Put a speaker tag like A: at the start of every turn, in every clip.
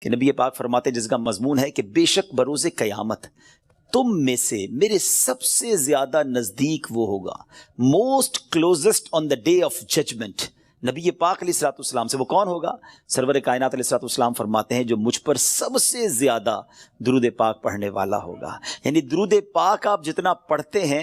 A: کہ نبی پاک فرماتے جس کا مضمون ہے کہ بے شک بروز قیامت تم میں سے میرے سب سے زیادہ نزدیک وہ ہوگا، most closest on the day of judgement, نبی پاک علیہ الصلوۃ والسلام سے۔ وہ کون ہوگا؟ سرور کائنات علیہ الصلوۃ والسلام فرماتے ہیں جو مجھ پر سب سے زیادہ درود پاک پڑھنے والا ہوگا۔ یعنی درود پاک آپ جتنا پڑھتے ہیں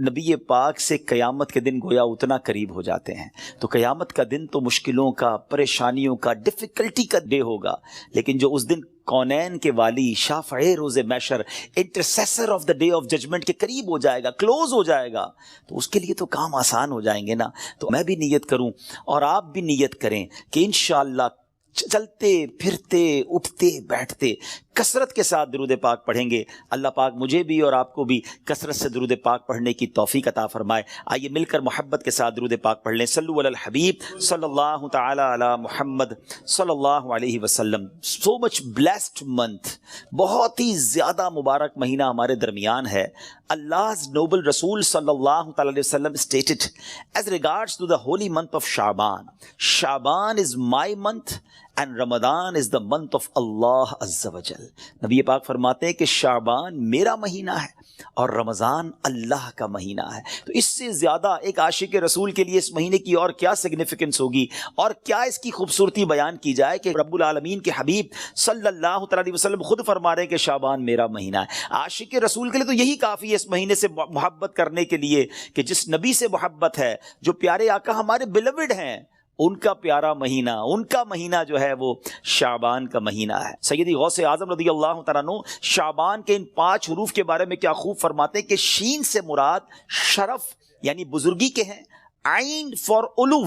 A: نبی پاک سے قیامت کے دن گویا اتنا قریب ہو جاتے ہیں۔ تو قیامت کا دن تو مشکلوں کا، پریشانیوں کا، ڈیفیکلٹی کا ڈے ہوگا، لیکن جو اس دن کونین کے والی، شافع روز محشر، intercessor of the day of judgment کے قریب ہو جائے گا، کلوز ہو جائے گا، تو اس کے لیے تو کام آسان ہو جائیں گے نا۔ تو میں بھی نیت کروں اور آپ بھی نیت کریں کہ انشاءاللہ چلتے پھرتے اٹھتے بیٹھتے کثرت کے ساتھ درود پاک پڑھیں گے۔ اللہ پاک مجھے بھی اور آپ کو بھی کثرت سے درود پاک پڑھنے کی توفیق عطا فرمائے۔ آئیے مل کر محبت کے ساتھ درود پاک پڑھ لیں۔ صلو علی الحبیب صلی اللہ تعالی علی محمد صلی اللہ علیہ وسلم۔ سو مچ بلیسڈ منتھ، بہت ہی زیادہ مبارک مہینہ ہمارے درمیان ہے۔ Allah's noble Rasul sallallahu ta'ala alayhi wasallam stated as regards to the holy month of Sha'ban, Sha'ban is my month and Ramadan is the month of Allah Azza wa Jal۔ نبی پاک فرماتے ہیں کہ شعبان میرا مہینہ ہے اور رمضان اللہ کا مہینہ ہے۔ تو اس سے زیادہ ایک عاشق رسول کے لیے اس مہینے کی اور کیا سگنیفیکنس ہوگی اور کیا اس کی خوبصورتی بیان کی جائے کہ رب العالمین کے حبیب صلی اللہ تعالی علیہ وسلم خود فرما رہے ہیں کہ شعبان میرا مہینہ ہے۔ عاشق رسول کے لیے تو یہی کافی ہے اس مہینے سے محبت کرنے کے لیے کہ جس نبی سے محبت ہے، جو پیارے آقا ہمارے بیلوڈ ہیں، ان کا پیارا مہینہ، ان کا مہینہ جو ہے وہ شعبان کا مہینہ ہے۔ سیدی غوث اعظم رضی اللہ تعالیٰ عنہ شعبان کے ان 5 حروف کے بارے میں کیا خوب فرماتے ہیں کہ شین سے مراد شرف یعنی بزرگی کے ہیں، عین فار علو،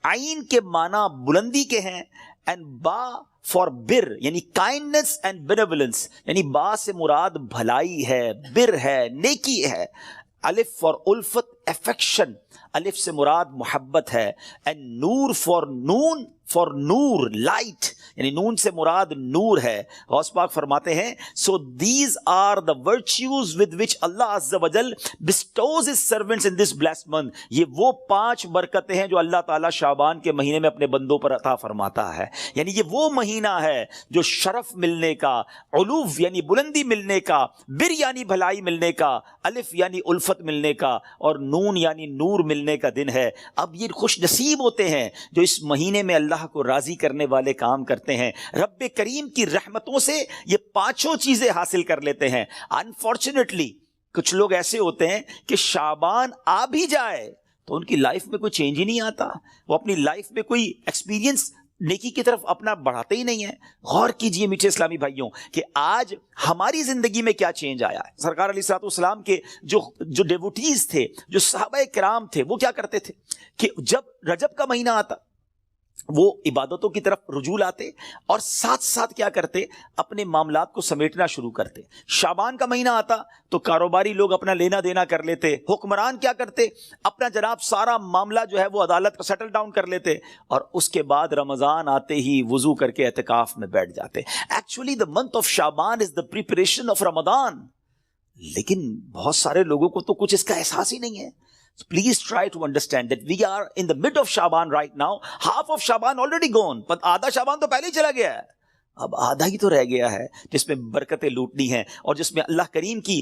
A: عین کے معنی بلندی کے ہیں، اینڈ با فار بر یعنی کائنڈنس اینڈ بینیولنس، یعنی با سے مراد بھلائی ہے، بر ہے، نیکی ہے، الف فار الفت افیکشن، الف سے مراد محبت ہے، اینڈ نور فار نون فار نور لائٹ یعنی نون سے مراد نور ہے۔ غوث پاک فرماتے ہیں so these are the virtues with which Allah Azza wa Jal bestows his servants in this blessed month۔ یہ وہ 5 برکتیں ہیں جو اللہ تعالیٰ شعبان کے مہینے میں اپنے بندوں پر عطا فرماتا ہے۔ یعنی یہ وہ مہینہ ہے جو شرف ملنے کا، علو یعنی بلندی ملنے کا، بر یعنی بھلائی ملنے کا، الف یعنی الفت ملنے کا، اور نون یعنی نور ملنے کا دن ہے۔ اب یہ خوش نصیب ہوتے ہیں جو اس مہینے میں اللہ کو راضی کرنے والے کام کرتے ہیں، رب کریم کی رحمتوں سے یہ 5 چیزیں حاصل کر لیتے ہیں۔ انفارچونیٹلی کچھ لوگ ایسے ہوتے ہیں کہ شعبان آ بھی جائے تو ان کی لائف میں کوئی چینج ہی نہیں آتا، وہ اپنی لائف میں کوئی ایکسپیرینس نیکی کی طرف اپنا بڑھاتے ہی نہیں ہیں۔ غور کیجئے میٹھے اسلامی بھائیوں کہ آج ہماری زندگی میں کیا چینج آیا ہے۔ سرکار علیہ الصلوۃ والسلام کے جو ڈیوٹیز تھے، جو صحابہ کرام تھے، وہ کیا کرتے تھے کہ جب رجب کا مہینہ آتا وہ عبادتوں کی طرف رجوع لاتے اور ساتھ ساتھ کیا کرتے، اپنے معاملات کو سمیٹنا شروع کرتے۔ شعبان کا مہینہ آتا تو کاروباری لوگ اپنا لینا دینا کر لیتے، حکمران کیا کرتے، اپنا جناب سارا معاملہ جو ہے وہ عدالت کا سیٹل ڈاؤن کر لیتے، اور اس کے بعد رمضان آتے ہی وضو کر کے اعتکاف میں بیٹھ جاتے۔ Actually the month of Shaban is the preparation of Ramadan, لیکن بہت سارے لوگوں کو تو کچھ اس کا احساس ہی نہیں ہے۔ So please try to understand that we are in the mid of Sha'ban right now. Half of Sha'ban already gone. But آدھا شعبان تو پہلے ہی چلا گیا ہے، اب آدھا ہی تو رہ گیا ہے جس میں برکتیں لوٹنی ہیں اور جس میں اللہ کریم کی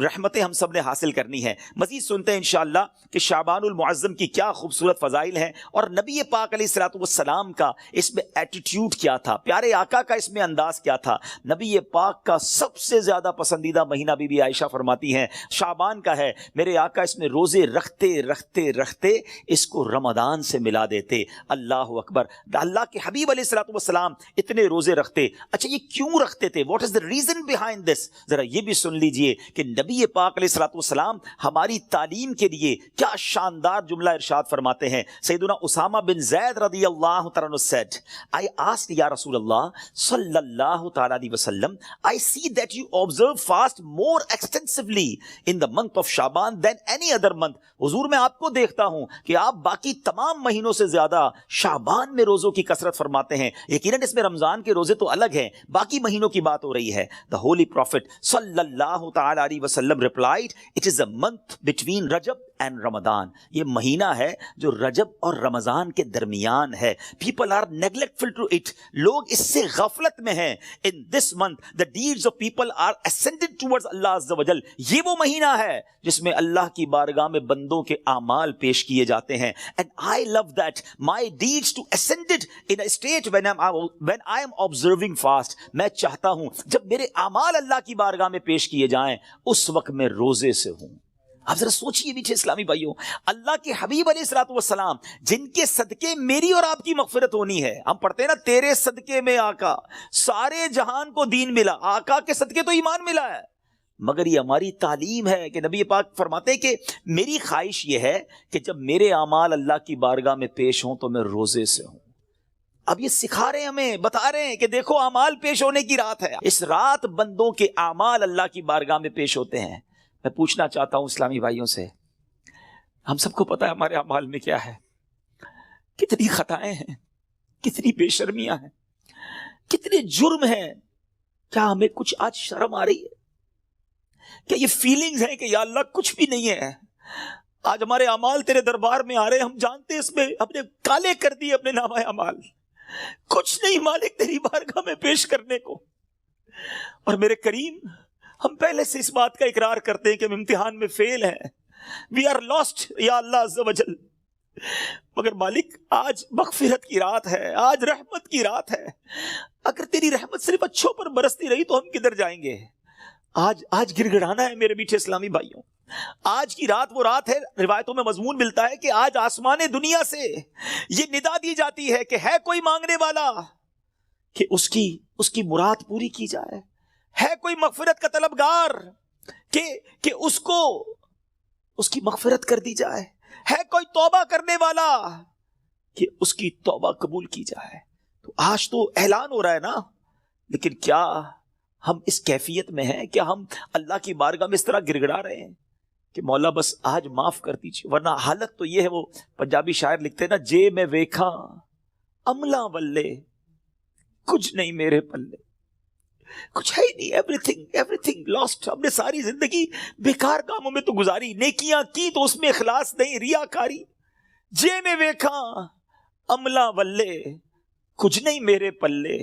A: رحمتیں ہم سب نے حاصل کرنی ہیں۔ مزید سنتے ہیں انشاءاللہ کہ شعبان المعظم کی کیا خوبصورت فضائل ہیں اور نبی پاک علیہ الصلوۃ والسلام کا اس میں ایٹیٹیوڈ کیا تھا، پیارے آقا کا اس میں انداز کیا تھا۔ نبی پاک کا سب سے زیادہ پسندیدہ مہینہ بی بی عائشہ فرماتی ہیں شعبان کا ہے۔ میرے آقا اس میں روزے رکھتے رکھتے رکھتے اس کو رمضان سے ملا دیتے۔ اللہ اکبر، اللہ کے حبیب علیہ الصلوۃ والسلام اتنے روزے رکھتے۔ اچھا یہ کیوں رکھتے تھے؟ What is the reason behind this? ذرا یہ بھی سن لیجئے کہ نبی پاک علیہ الصلوۃ والسلام ہماری تعلیم کے لیے کیا شاندار جملہ ارشاد فرماتے ہیں۔ سیدنا اسامہ بن زید رضی اللہ تعالیٰ عنہ said, I asked یا رسول اللہ صلی اللہ تعالیٰ علیہ وسلم, I see that you observe fast more extensively in the month of Shaban than any other month. حضور میں آپ کو دیکھتا ہوں کہ آپ باقی تمام مہینوں سے زیادہ شعبان میں روزوں کی کثرت فرماتے ہیں۔ یقیناً اس میں رمضان کے روزے تو الگ ہیں، باقی مہینوں کی بات ہو رہی ہے۔ The Holy Prophet صلی اللہ تعالی علیہ وسلم replied, it is a month between Rajab and Ramadan. یہ مہینہ ہے جو رجب اور رمضان کے درمیان ہے. People are neglectful to it. لوگ اس سے غفلت میں ہیں. In this month the deeds of people are ascended towards Allah Azza wa Jal. یہ وہ مہینہ ہے جس میں اللہ کی بارگاہ میں بندوں کے اعمال پیش کیے جاتے ہیں. And I love that my deeds to ascended in a state when I am observing fast. میں چاہتا ہوں جب میرے اعمال اللہ کی بارگاہ میں پیش کیے جائیں اس وقت میں روزے سے ہوں. آپ ذرا سوچئے میٹھے اسلامی بھائیوں, اللہ کے حبیب علیہ الصلوۃ والسلام جن کے صدقے میری اور آپ کی مغفرت ہونی ہے. ہم پڑھتے ہیں نا, تیرے صدقے میں آقا سارے جہان کو دین ملا. آقا کے صدقے تو ایمان ملا ہے, مگر یہ ہماری تعلیم ہے کہ نبی پاک فرماتے ہیں کہ میری خواہش یہ ہے کہ جب میرے اعمال اللہ کی بارگاہ میں پیش ہوں تو میں روزے سے ہوں. اب یہ سکھا رہے ہیں ہمیں, بتا رہے ہیں کہ دیکھو اعمال پیش ہونے کی رات ہے. اس رات بندوں کے اعمال اللہ کی بارگاہ میں پیش ہوتے ہیں. میں پوچھنا چاہتا ہوں اسلامی بھائیوں سے, ہم سب کو پتا ہے ہمارے اعمال میں کیا ہے, کتنی خطائیں ہیں, کتنی بے شرمیاں ہیں, کتنے جرم ہیں. کیا ہمیں کچھ آج شرم آ رہی ہے؟ کیا یہ فیلنگز ہیں کہ یا اللہ کچھ بھی نہیں ہے؟ آج ہمارے اعمال تیرے دربار میں آ رہے ہیں, ہم جانتے اس میں اپنے کالے کر دیے اپنے نامہ اعمال, کچھ نہیں مالک تیری بارگاہ میں پیش کرنے کو. اور میرے کریم, ہم پہلے سے اس بات کا اقرار کرتے ہیں کہ ہم امتحان میں فیل ہیں. وی آر لاسٹ یا اللہ عز و جل. مگر مالک آج مغفرت کی رات ہے, آج رحمت کی رات ہے. اگر تیری رحمت صرف اچھوں پر برستی رہی تو ہم کدھر جائیں گے؟ آج گڑ گڑانا ہے میرے میٹھے اسلامی بھائیوں. آج کی رات وہ رات ہے, روایتوں میں مضمون ملتا ہے کہ آج آسمان دنیا سے یہ ندا دی جاتی ہے کہ ہے کوئی مانگنے والا کہ اس کی مراد پوری کی جائے. ہے کوئی مغفرت کا طلبگار کہ اس کو اس کی مغفرت کر دی جائے. ہے کوئی توبہ کرنے والا کہ اس کی توبہ قبول کی جائے. تو آج تو اعلان ہو رہا ہے نا, لیکن کیا ہم اس کیفیت میں ہیں؟ کیا ہم اللہ کی بارگاہ میں اس طرح گڑ گڑا رہے ہیں کہ مولا بس آج معاف کر دیجیے؟ ورنہ حالت تو یہ ہے, وہ پنجابی شاعر لکھتے ہیں نا, جے میں ویکھاں عملاں ولے کچھ نہیں میرے پلے. کچھ ہے ہی نہیں, ایوری تھنگ لاسٹ. ہم نے ساری زندگی بیکار کاموں میں تو گزاری, نیکیاں کی تو اس میں اخلاص نہیں, ریاکاری. جے میں ویکھاں عملاں ولے کچھ نہیں میرے پلے,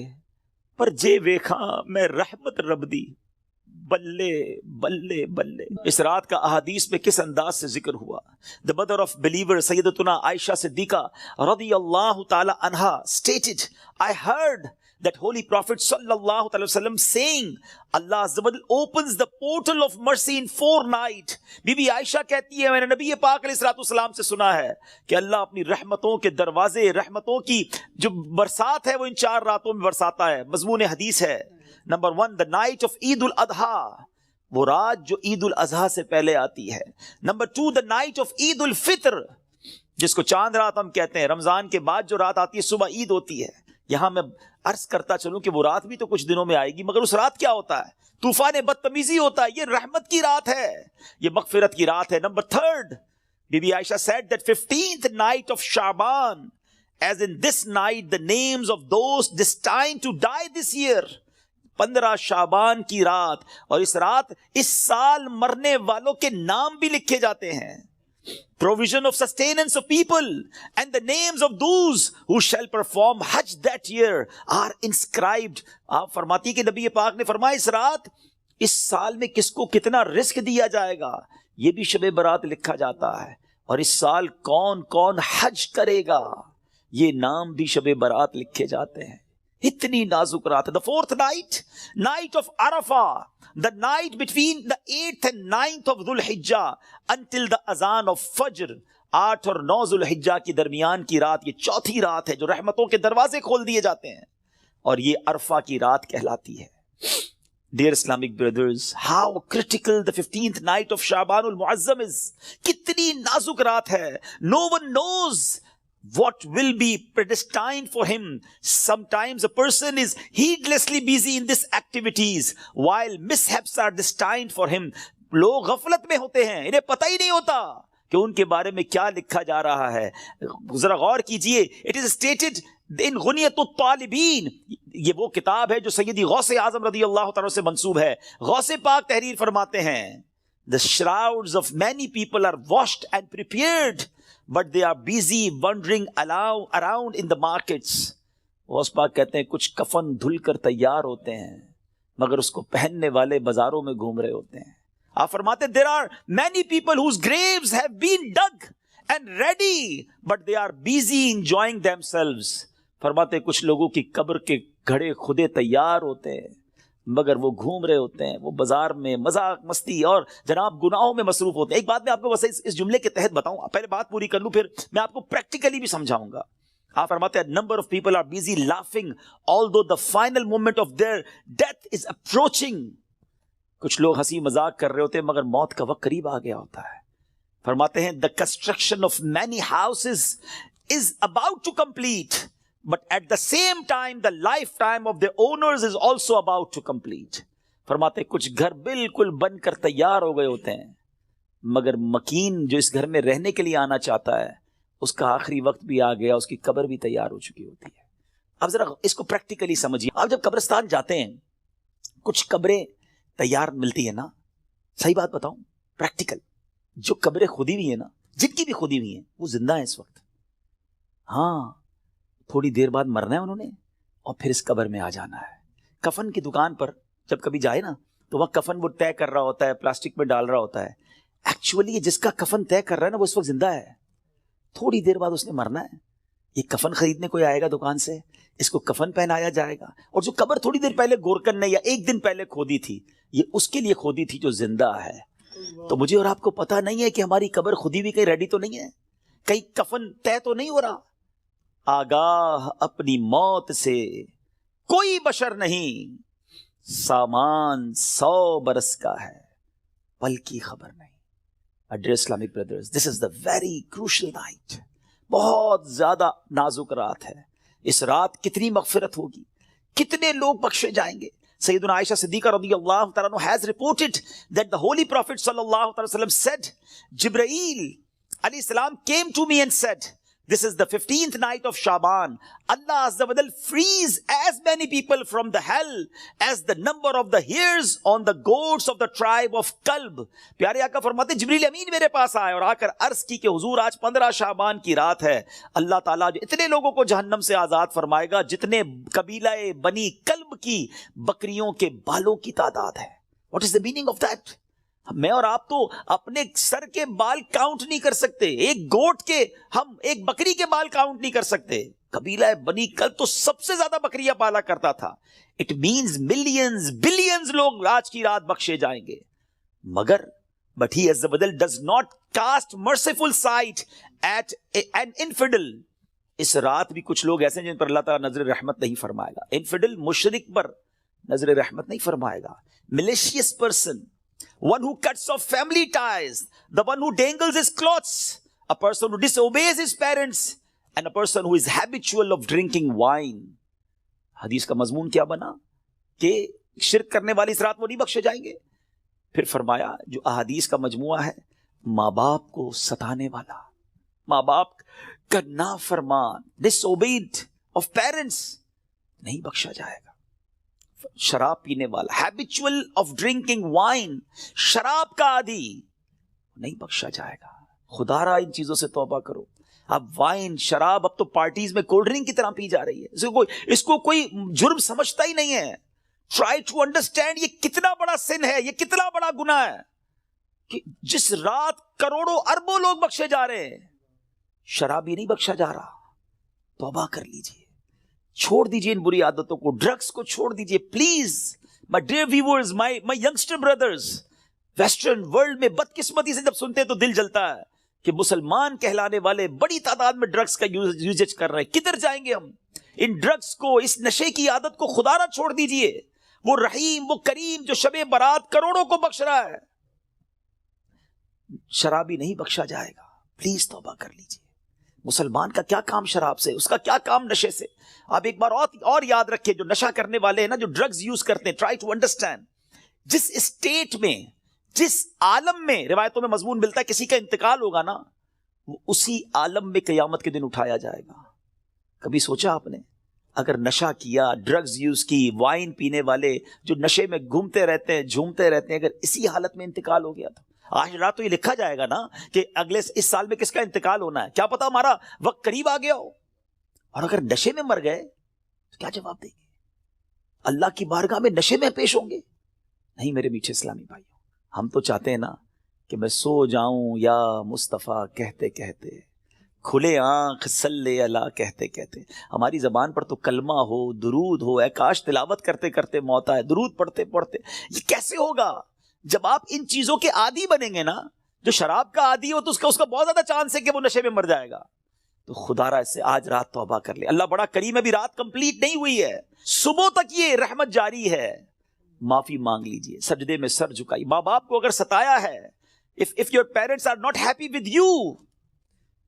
A: پر جے ویکھاں میں رحمت رب دی بلے بلے بلے. اس رات کا احادیث میں کس انداز سے ذکر ہوا. The mother of believer سیدتنا عائشہ صدیقہ رضی اللہ تعالی عنہا stated, I heard that holy prophet sallallahu alaihi wasallam saying, Allah Azza wa Jal opens the portal of mercy in 4 nights. Bibi Aisha کہتی ہے میں نے نبی پاک علیہ الصلوۃ والسلام سے سنا ہے کہ اللہ اپنی رحمتوں کے دروازے, رحمتوں کی جو برسات ہے وہ ان 4 راتوں میں برساتا ہے. مضمون حدیث ہے. نمبر 1, the night of عید الاضحیٰ, وہ رات جو عید الاضحیٰ سے پہلے آتی ہے. نمبر 2, the night of عید الفطر, جس کو چاند رات ہم کہتے ہیں. رمضان کے بعد جو رات آتی ہے صبح عید ہوتی ہے. یہاں میں عرض کرتا چلوں کہ وہ رات بھی تو کچھ دنوں میں آئے گی, مگر اس رات کیا ہوتا ہے؟ طوفان بدتمیزی ہوتا ہے. یہ رحمت کی رات ہے, یہ مغفرت کی رات ہے. Number 3, Bibi Aisha said that 15th night of Shaban, as in this night the names of those destined to die this year. 15 شعبان کی رات, اور اس رات اس سال مرنے والوں کے نام بھی لکھے جاتے ہیں. Provision of sustenance of people and the names of those who shall perform Hajj that year are inscribed. آپ فرماتی کہ نبی پاک نے فرمایا اس رات اس سال میں کس کو کتنا رزق دیا جائے گا یہ بھی شب برات لکھا جاتا ہے, اور اس سال کون کون حج کرے گا یہ نام بھی شب برات لکھے جاتے ہیں. اتنی نازک رات ہے. The 4th night, night of Arafah, the night between the 8th and 9th of Dhul Hijjah until the azan of Fajr. 8 اور 9 ذو الحجہ کی درمیان کی رات, یہ چوتھی رات ہے جو رحمتوں کے دروازے کھول دیے جاتے ہیں, اور یہ عرفہ کی رات کہلاتی ہے. Dear Islamic brothers, how critical the 15th night of Shaban al-Muazzam is. کتنی نازک رات ہے. No one knows what will be predestined for him. Sometimes a person is heedlessly busy in these activities while mishaps are destined for him. لوگ غفلت میں ہوتے ہیں, انہیں پتہ ہی نہیں ہوتا کہ ان کے بارے میں کیا لکھا جا رہا ہے. ذرا غور کیجئے. It is stated in غنیۃ الطالبین, یہ وہ کتاب ہے جو سیدی غوث اعظم رضی اللہ تعالیٰ سے منسوب ہے. غوث پاک تحریر فرماتے ہیں The shrouds of many people are washed and prepared, but they are busy wandering around in the markets. Ghaus Pak کہتے ہیں کچھ کفن دھل کر تیار ہوتے ہیں مگر اس کو پہننے والے بازاروں میں گھوم رہے ہوتے ہیں. آپ فرماتے ہیں there are many people whose graves have been dug and ready, but they are busy enjoying themselves. فرماتے ہیں کچھ لوگوں کی قبر کے گھڑے خودے تیار ہوتے ہیں مگر وہ گھوم رہے ہوتے ہیں, وہ بازار میں مذاق مستی اور جناب گناہوں میں مصروف ہوتے ہیں. ایک بات میں آپ کو بس اس جملے کے تحت بتاؤں, پہلے بات پوری کر لوں پھر میں آپ کو پریکٹیکلی بھی سمجھاؤں گا. آپ فرماتے ہیں number of people are busy laughing although the final moment of their death is approaching. کچھ لوگ ہنسی مذاق کر رہے ہوتے ہیں مگر موت کا وقت قریب آ گیا ہوتا ہے. فرماتے ہیں the construction of many houses is about to complete, but at the same time the lifetime of the owners is also about to complete. فرماتے ہیں کچھ گھر بالکل بن کر تیار ہو گئے ہوتے ہیں مگر مکین جو اس گھر میں رہنے کے لیے آنا چاہتا ہے اس کا آخری وقت بھی آ گیا, اس کی قبر بھی تیار ہو چکی ہوتی ہے. اب ذرا اس کو پریکٹیکلی سمجھیے. آپ جب قبرستان جاتے ہیں کچھ قبریں تیار ملتی ہے نا, صحیح بات بتاؤں پریکٹیکل, جو قبریں کھودی ہوئی ہیں نا, جن کی بھی کھودی ہوئی ہیں وہ زندہ ہیں اس وقت. ہاں تھوڑی دیر بعد مرنا ہے انہوں نے اور پھر اس قبر میں آ جانا ہے. کفن کی دکان پر جب کبھی جائے نا تو وہاں کفن وہ طے کر رہا ہوتا ہے, پلاسٹک میں ڈال رہا ہوتا ہے. ایکچولی جس کا کفن طے کر رہا ہے نا وہ اس وقت زندہ ہے, تھوڑی دیر بعد اس نے مرنا ہے. یہ کفن خریدنے کوئی آئے گا دکان سے, اس کو کفن پہنایا جائے گا, اور جو قبر تھوڑی دیر پہلے گورکن نے یا ایک دن پہلے کھودی تھی یہ اس کے لیے کھودی تھی جو زندہ ہے. تو مجھے اور آپ کو پتا نہیں ہے کہ ہماری قبر خودی بھی کہیں ریڈی تو نہیں ہے, کہیں کفن طے تو نہیں ہو رہا. آگاہ اپنی موت سے کوئی بشر نہیں, سامان 100 برس کا ہے پل کی خبر نہیں. Dear Islamic brothers, this is the very crucial night. بہت زیادہ نازک رات ہے. اس رات کتنی مغفرت ہوگی, کتنے لوگ بخشے جائیں گے. سیدنا عائشہ صدیقہ رضی اللہ تعالیٰ عنہ has reported that the Holy Prophet صلی اللہ علیہ وسلم said, Jibreel علیہ السلام came to me and said, this is the 15th night of Shaban. Allah Azza wa Jal frees as many people from the hell as the number of the hairs on the goats of the tribe of Kalb. پیارے آقا فرماتے جبریل امین میرے پاس آئے اور آ کر عرض کی کہ حضور آج 15 شعبان کی رات ہے. اللہ تعالیٰ جو اتنے لوگوں کو جہنم سے آزاد فرمائے گا جتنے قبیلہ بنی کلب کی بکریوں کے بالوں کی تعداد ہے. What is the meaning of that? میں اور آپ تو اپنے سر کے بال کاؤنٹ نہیں کر سکتے, ایک گوٹ کے, ہم ایک بکری کے بال کاؤنٹ نہیں کر سکتے. قبیلہ بنی کلب تو سب سے زیادہ بکریاں پالا کرتا تھا. اٹ مینز ملینز بلینز لوگ آج کی رات بخشے جائیں گے. مگر but he Azza wa Jal does not cast merciful sight at an infidel. اس رات بھی کچھ لوگ ایسے ہیں جن پر اللہ تعالیٰ نظر رحمت نہیں فرمائے گا. انفیڈل مشرک پر نظر رحمت نہیں فرمائے گا. malicious person, one who cuts off family ties, the one who dangles his clothes, a person who disobeys his parents, and a person who is habitual of drinking wine. حدیث کا مضمون کیا بنا کہ شرک کرنے والی اس رات وہ نہیں بخشے جائیں گے. پھر فرمایا جو احادیث کا مجموعہ ہے, ماں باپ کو ستانے والا, ماں باپ کا نافرمان, disobeyed of parents, نہیں بخشا جائے گا. شراب پینے والا, habitual of drinking wine, شراب کا عادی, نہیں بخشا جائے گا. خدا را ان چیزوں سے توبہ کرو. اب وائن, شراب اب تو پارٹیز میں کولڈ ڈرنک کی طرح پی جا رہی ہے. اس کو کوئی جرم سمجھتا ہی نہیں ہے. ٹرائی ٹو انڈرسٹینڈ یہ کتنا بڑا سن ہے, یہ کتنا بڑا گناہ ہے کہ جس رات کروڑوں اربوں لوگ بخشے جا رہے ہیں, شرابی نہیں بخشا جا رہا. توبہ کر لیجئے, چھوڑ دیجئے ان بری عادتوں کو, ڈرگز کو چھوڑ دیجئے please. My dear viewers, my youngster brothers, western world میں بدقسمتی سے جب سنتے ہیں تو دل جلتا ہے کہ مسلمان کہلانے والے بڑی تعداد میں ڈرگز کا یوزج کر رہے ہیں. کدھر جائیں گے ہم؟ ان ڈرگز کو, اس نشے کی عادت کو خدا نہ چھوڑ دیجئے. وہ رحیم, وہ کریم جو شب برات کروڑوں کو بخش رہا ہے, شرابی نہیں بخشا جائے گا. پلیز توبہ کر لیجئے. مسلمان کا کیا کام شراب سے, اس کا کیا کام نشے سے. آپ ایک بار اور یاد رکھیں, جو نشہ کرنے والے ہیں نا, جو ڈرگز یوز کرتے ہیں, ٹرائی ٹو انڈرسٹینڈ جس اسٹیٹ میں, جس عالم میں روایتوں میں مضمون ملتا ہے کسی کا انتقال ہوگا نا, وہ اسی عالم میں قیامت کے دن اٹھایا جائے گا. کبھی سوچا آپ نے اگر نشہ کیا, ڈرگز یوز کی, وائن پینے والے جو نشے میں گھومتے رہتے ہیں, جھومتے رہتے ہیں, اگر اسی حالت میں انتقال ہو گیا تو آخرات تو یہ لکھا جائے گا نا کہ اگلے اس سال میں کس کا انتقال ہونا ہے، کیا پتا ہمارا وقت قریب آ گیا ہو، اور اگر نشے میں مر گئے تو کیا جواب دیں گے؟ اللہ کی بارگاہ میں نشے میں پیش ہوں گے؟ نہیں میرے میٹھے اسلامی بھائیوں، ہم تو چاہتے ہیں نا کہ میں سو جاؤں یا مصطفیٰ کہتے کہتے، کھلے آنکھ صلی اللہ کہتے کہتے، ہماری زبان پر تو کلمہ ہو، درود ہو، اے کاش تلاوت کرتے کرتے موت آئے، درود پڑھتے پڑھتے۔ یہ کیسے ہوگا؟ جب آپ ان چیزوں کے عادی بنیں گے نا، جو شراب کا عادی ہو تو اس کا بہت زیادہ چانس ہے کہ وہ نشے میں مر جائے گا۔ تو خدا را اس سے آج رات توبہ کر لے، اللہ بڑا کریم ہے، ابھی رات کمپلیٹ نہیں ہوئی ہے، صبح تک یہ رحمت جاری ہے، معافی مانگ لیجئے، سجدے میں سر جھکائی۔ ماں باپ کو اگر ستایا ہے، if your parents are not happy with you،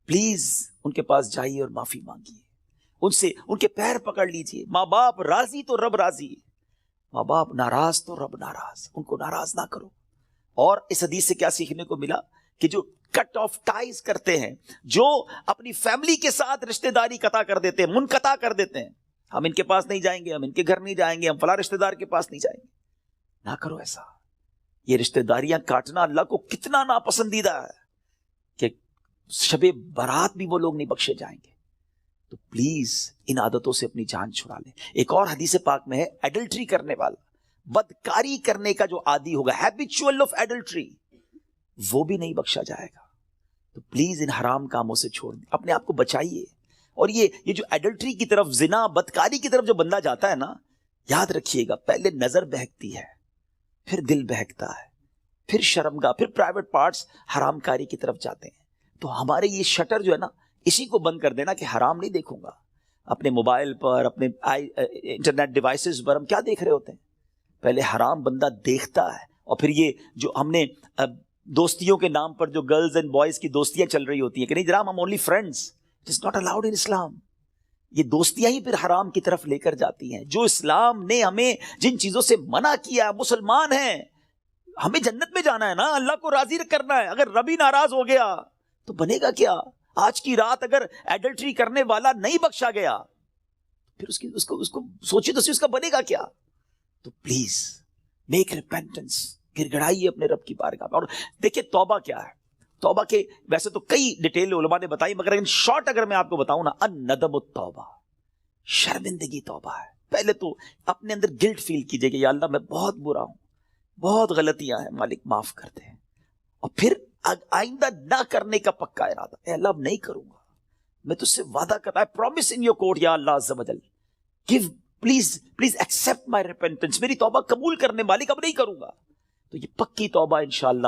A: please ان کے پاس جائیے اور معافی مانگیے، ان سے ان کے پیر پکڑ لیجئے۔ ماں باپ راضی تو رب راضی، ماں باپ ناراض تو رب ناراض، ان کو ناراض نہ کرو۔ اور اس حدیث سے کیا سیکھنے کو ملا کہ جو کٹ آف ٹائز کرتے ہیں، جو اپنی فیملی کے ساتھ رشتہ داری قطع کر دیتے ہیں، منقطع کر دیتے ہیں، ہم ان کے پاس نہیں جائیں گے، ہم ان کے گھر نہیں جائیں گے، ہم فلاں رشتہ دار کے پاس نہیں جائیں گے، نہ کرو ایسا۔ یہ رشتہ داریاں کاٹنا اللہ کو کتنا ناپسندیدہ ہے کہ شب برات بھی وہ لوگ نہیں بخشے جائیں گے۔ تو پلیز ان عادتوں سے اپنی جان چھڑا لیں۔ ایک اور حدیث پاک میں ہے، ایڈلٹری کرنے والا، بدکاری کرنے کا جو عادی ہوگا، ہیبیچول آف ایڈلٹری، وہ بھی نہیں بخشا جائے گا۔ تو پلیز ان حرام کاموں سے چھوڑ دیں، اپنے آپ کو بچائیے۔ اور یہ جو ایڈلٹری کی طرف، زنا، بدکاری کی طرف جو بندہ جاتا ہے نا، یاد رکھیے گا پہلے نظر بہکتی ہے، پھر دل بہکتا ہے، پھر شرمگاہ، پھر پرائیویٹ پارٹس حرام کاری کی طرف جاتے ہیں۔ تو ہمارے یہ شٹر جو ہے نا، اسی کو بند کر دینا کہ حرام نہیں دیکھوں گا۔ اپنے موبائل پر، اپنے انٹرنیٹ ڈیوائسز پر ہم کیا دیکھ رہے ہوتے ہیں؟ پہلے حرام بندہ دیکھتا ہے، اور پھر یہ جو ہم نے دوستیوں کے نام پر جو گرلز اینڈ بوائز کی دوستیاں چل رہی ہوتی ہیں کہ نہیں جناب ہم only friends, it is not allowed in Islam. یہ دوستیاں ہی پھر حرام کی طرف لے کر جاتی ہیں۔ جو اسلام نے ہمیں جن چیزوں سے منع کیا، مسلمان ہیں، ہمیں جنت میں جانا ہے نا، اللہ کو راضی کرنا ہے۔ اگر رب ہی ناراض ہو گیا تو بنے گا کیا؟ آج کی رات اگر ایڈلٹری کرنے والا نہیں بخشا گیا، پھر اس کو سوچیے تو اس کا بنے گا کیا؟ تو پلیز میک ریپینٹنس، گر گڑائیے اپنے رب کی بارگاہ میں۔ اور دیکھیں توبہ کیا ہے۔ توبہ کے ویسے تو کئی ڈیٹیل علماء نے بتائی، مگر ان شارٹ اگر میں آپ کو بتاؤں نا، الندم التوبہ، شرمندگی توبہ ہے۔ پہلے تو اپنے اندر گلٹ فیل کیجئے کہ یا اللہ میں بہت برا ہوں، بہت غلطیاں ہیں، مالک معاف کر دے، اور پھر آئندہ نہ کرنے کا پکا ارادہ، اے اللہ اب نہیں کروں گا، میں تجھ سے وعدہ کرتا، I promise in your court یا اللہ عز و جل، give please accept my repentance، میری توبہ قبول کرنے، مالک اب نہیں کروں گا۔ تو یہ پکی توبہ انشاءاللہ،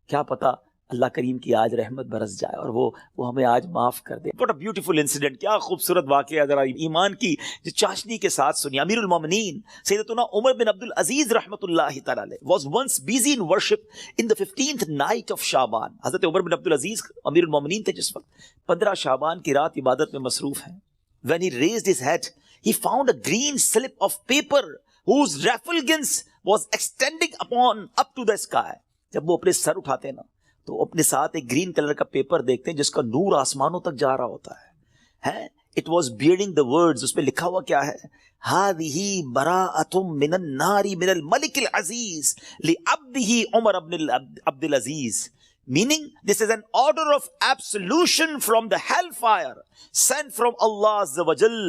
A: کیا پتا اللہ کریم کی آج رحمت برس جائے اور وہ ہمیں آج معاف کر دے۔ What a beautiful incident، کیا خوبصورت واقعہ، ذرا ایمان کی جو چاشنی کے ساتھ سنی۔ امیر المومنین سیدتنا عمر بن عبد العزیز رحمۃ اللہ تعالی علیہ was once busy in worship in the 15th night of شعبان۔ حضرت عمر بن عبد العزیز امیر المومنین تھے جس وقت 15 شعبان کی رات عبادت میں مصروف ہیں۔ When he raised his head, he found a green slip of paper whose refulgence was extending up to the sky۔ جب وہ اپنے سر اٹھاتے ہیں نا تو اپنے ساتھ ایک گرین کلر کا پیپر دیکھتے ہیں جس کا نور آسمانوں تک جا رہا ہوتا ہے۔ It was bearing the words، اس پہ لکھا ہوا کیا ہے؟ هذه براءة من النار من الملك العزيز لعبده عمر بن عبد العزيز، meaning this is an order of absolution from the hellfire sent from Allah Azza wa Jal,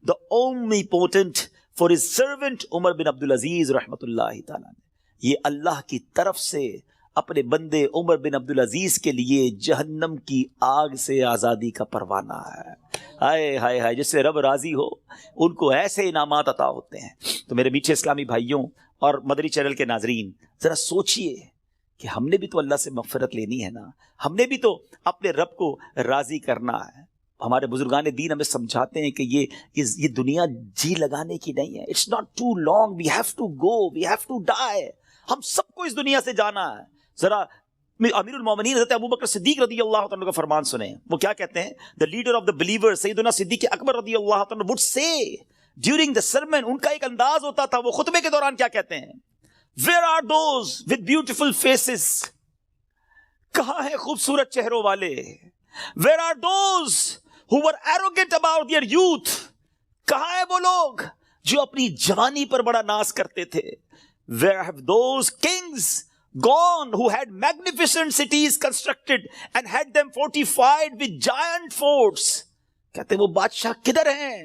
A: the omnipotent, for his servant عمر بن عبد العزیز رحمۃ اللہ تعالیٰ۔ یہ اللہ کی طرف سے اپنے بندے عمر بن عبد العزیز کے لیے جہنم کی آگ سے آزادی کا پروانہ ہے۔ ہائے ہائے ہائے، جس سے رب راضی ہو ان کو ایسے انعامات عطا ہوتے ہیں۔ تو میرے میٹھے اسلامی بھائیوں اور مدری چینل کے ناظرین، ذرا سوچئے کہ ہم نے بھی تو اللہ سے مغفرت لینی ہے نا، ہم نے بھی تو اپنے رب کو راضی کرنا ہے۔ ہمارے بزرگان دین ہمیں سمجھاتے ہیں کہ یہ دنیا جی لگانے کی نہیں ہے۔ It's not too long, we have to go, we have to die. ہم سب کو اس دنیا سے جانا ہے۔ ذرا امیر المومنین حضرت ابوبکر صدیق رضی اللہ تعالیٰ کا فرمان سنیں، وہ کیا کہتے ہیں؟ the leader of the believers سیدنا صدیق اکبر رضی اللہ تعالیٰ would say during the sermon، ان کا ایک انداز ہوتا تھا، وہ خطبے کے دوران کیا کہتے ہیں؟ where are those with beautiful faces، کہاں ہیں خوبصورت چہروں والے؟ where are those who were arrogant about their youth، کہاں ہیں وہ لوگ جو اپنی جوانی پر بڑا ناز کرتے تھے؟ where have those kings gone who had magnificent cities constructed and had them fortified with giant forts. کہتے وہ بادشاہ کدھر ہیں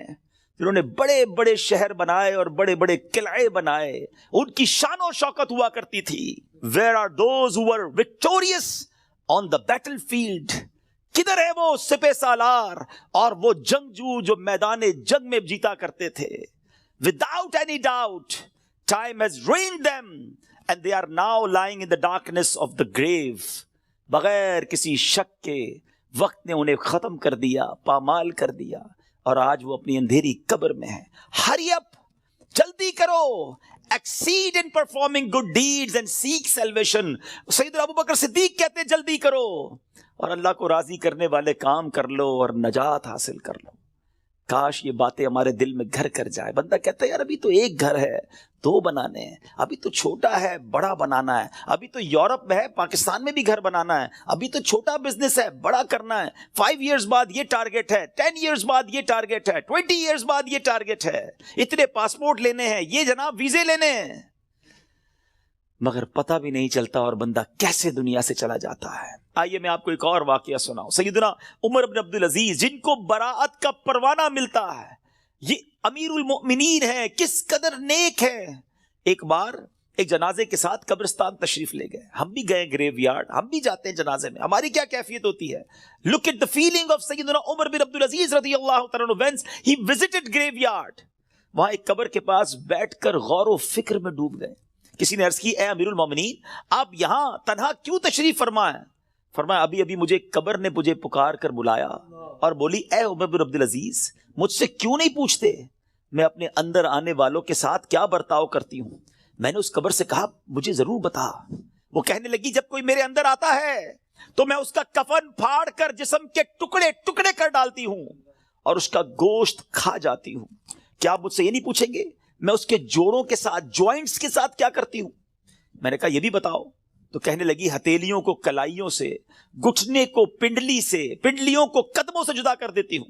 A: جنہوں نے بڑے بڑے شہر بنائے اور بڑے بڑے قلعے بنائے, ان کی شان و شوکت ہوا کرتی تھی. Where are those who were victorious on the battlefield? کدھر ہے وہ سپہ سالار اور وہ جنگجو جو میدان جنگ میں جیتا کرتے تھے؟ Without any doubt, time has ruined them and they are now lying in the darkness of the grave. بغیر کسی شک کے وقت نے انہیں ختم کر دیا, پامال کر دیا, اور آج وہ اپنی اندھیری قبر میں ہیں. Hurry up, جلدی کرو. Exceed in performing good deeds and seek salvation. سیدنا ابوبکر صدیق کہتے ہیں جلدی کرو اور اللہ کو راضی کرنے والے کام کر لو اور نجات حاصل کر لو. کاش یہ باتیں ہمارے دل میں گھر کر جائے. بندہ کہتا ہے یار ابھی تو ایک گھر ہے, 2 بنانے ہیں, ابھی تو چھوٹا ہے بڑا بنانا ہے, ابھی تو یورپ میں ہے پاکستان میں بھی گھر بنانا ہے, ابھی تو چھوٹا بزنس ہے بڑا کرنا ہے, 5 ایئرز بعد یہ ٹارگٹ ہے, 10 ایئرز بعد یہ ٹارگٹ ہے, 20 ایئرز بعد یہ ٹارگٹ ہے, اتنے پاسپورٹ لینے ہیں, یہ جناب ویزے لینے ہیں. مگر پتہ بھی نہیں چلتا اور بندہ کیسے دنیا سے چلا جاتا ہے. آئیے میں آپ کو ایک اور واقعہ سناؤں. سیدنا عمر بن عبد العزیز جن کو براءت کا پروانہ ملتا ہے, یہ امیر المؤمنین ہیں, کس قدر نیک ہیں. ایک بار ایک جنازے کے ساتھ قبرستان تشریف لے گئے. ہم بھی گئے گریو یارڈ, ہم بھی جاتے ہیں جنازے میں, ہماری کیا کیفیت ہوتی ہے. Look at the feeling of سیدنا عمر بن عبد العزیز رضی اللہ تعالیٰ عنہ when he visited graveyard. وہاں ایک قبر کے پاس بیٹھ کر غور و فکر میں ڈوب گئے. کسی نے عرض کی اے امیر المومنین آپ یہاں تنہا کیوں تشریف فرمائیں؟ فرمایا ابھی مجھے قبر نے مجھے پکار کر بلایا اور بولی اے عمر بن عبد العزیز مجھ سے کیوں نہیں پوچھتے میں اپنے اندر آنے والوں کے ساتھ کیا برتاؤ کرتی ہوں. میں نے اس قبر سے کہا مجھے ضرور بتا. وہ کہنے لگی جب کوئی میرے اندر آتا ہے تو میں اس کا کفن پھاڑ کر جسم کے ٹکڑے ٹکڑے کر ڈالتی ہوں اور اس کا گوشت کھا جاتی ہوں. کیا آپ مجھ سے یہ نہیں پوچھیں گے میں اس کے جوڑوں کے ساتھ جوائنٹس کے ساتھ کیا کرتی ہوں؟ میں نے کہا یہ بھی بتاؤ. تو کہنے لگی ہتھیلیوں کو کلائیوں سے, گھٹنے کو پنڈلی سے, پنڈلیوں کو قدموں سے جدا کر دیتی ہوں.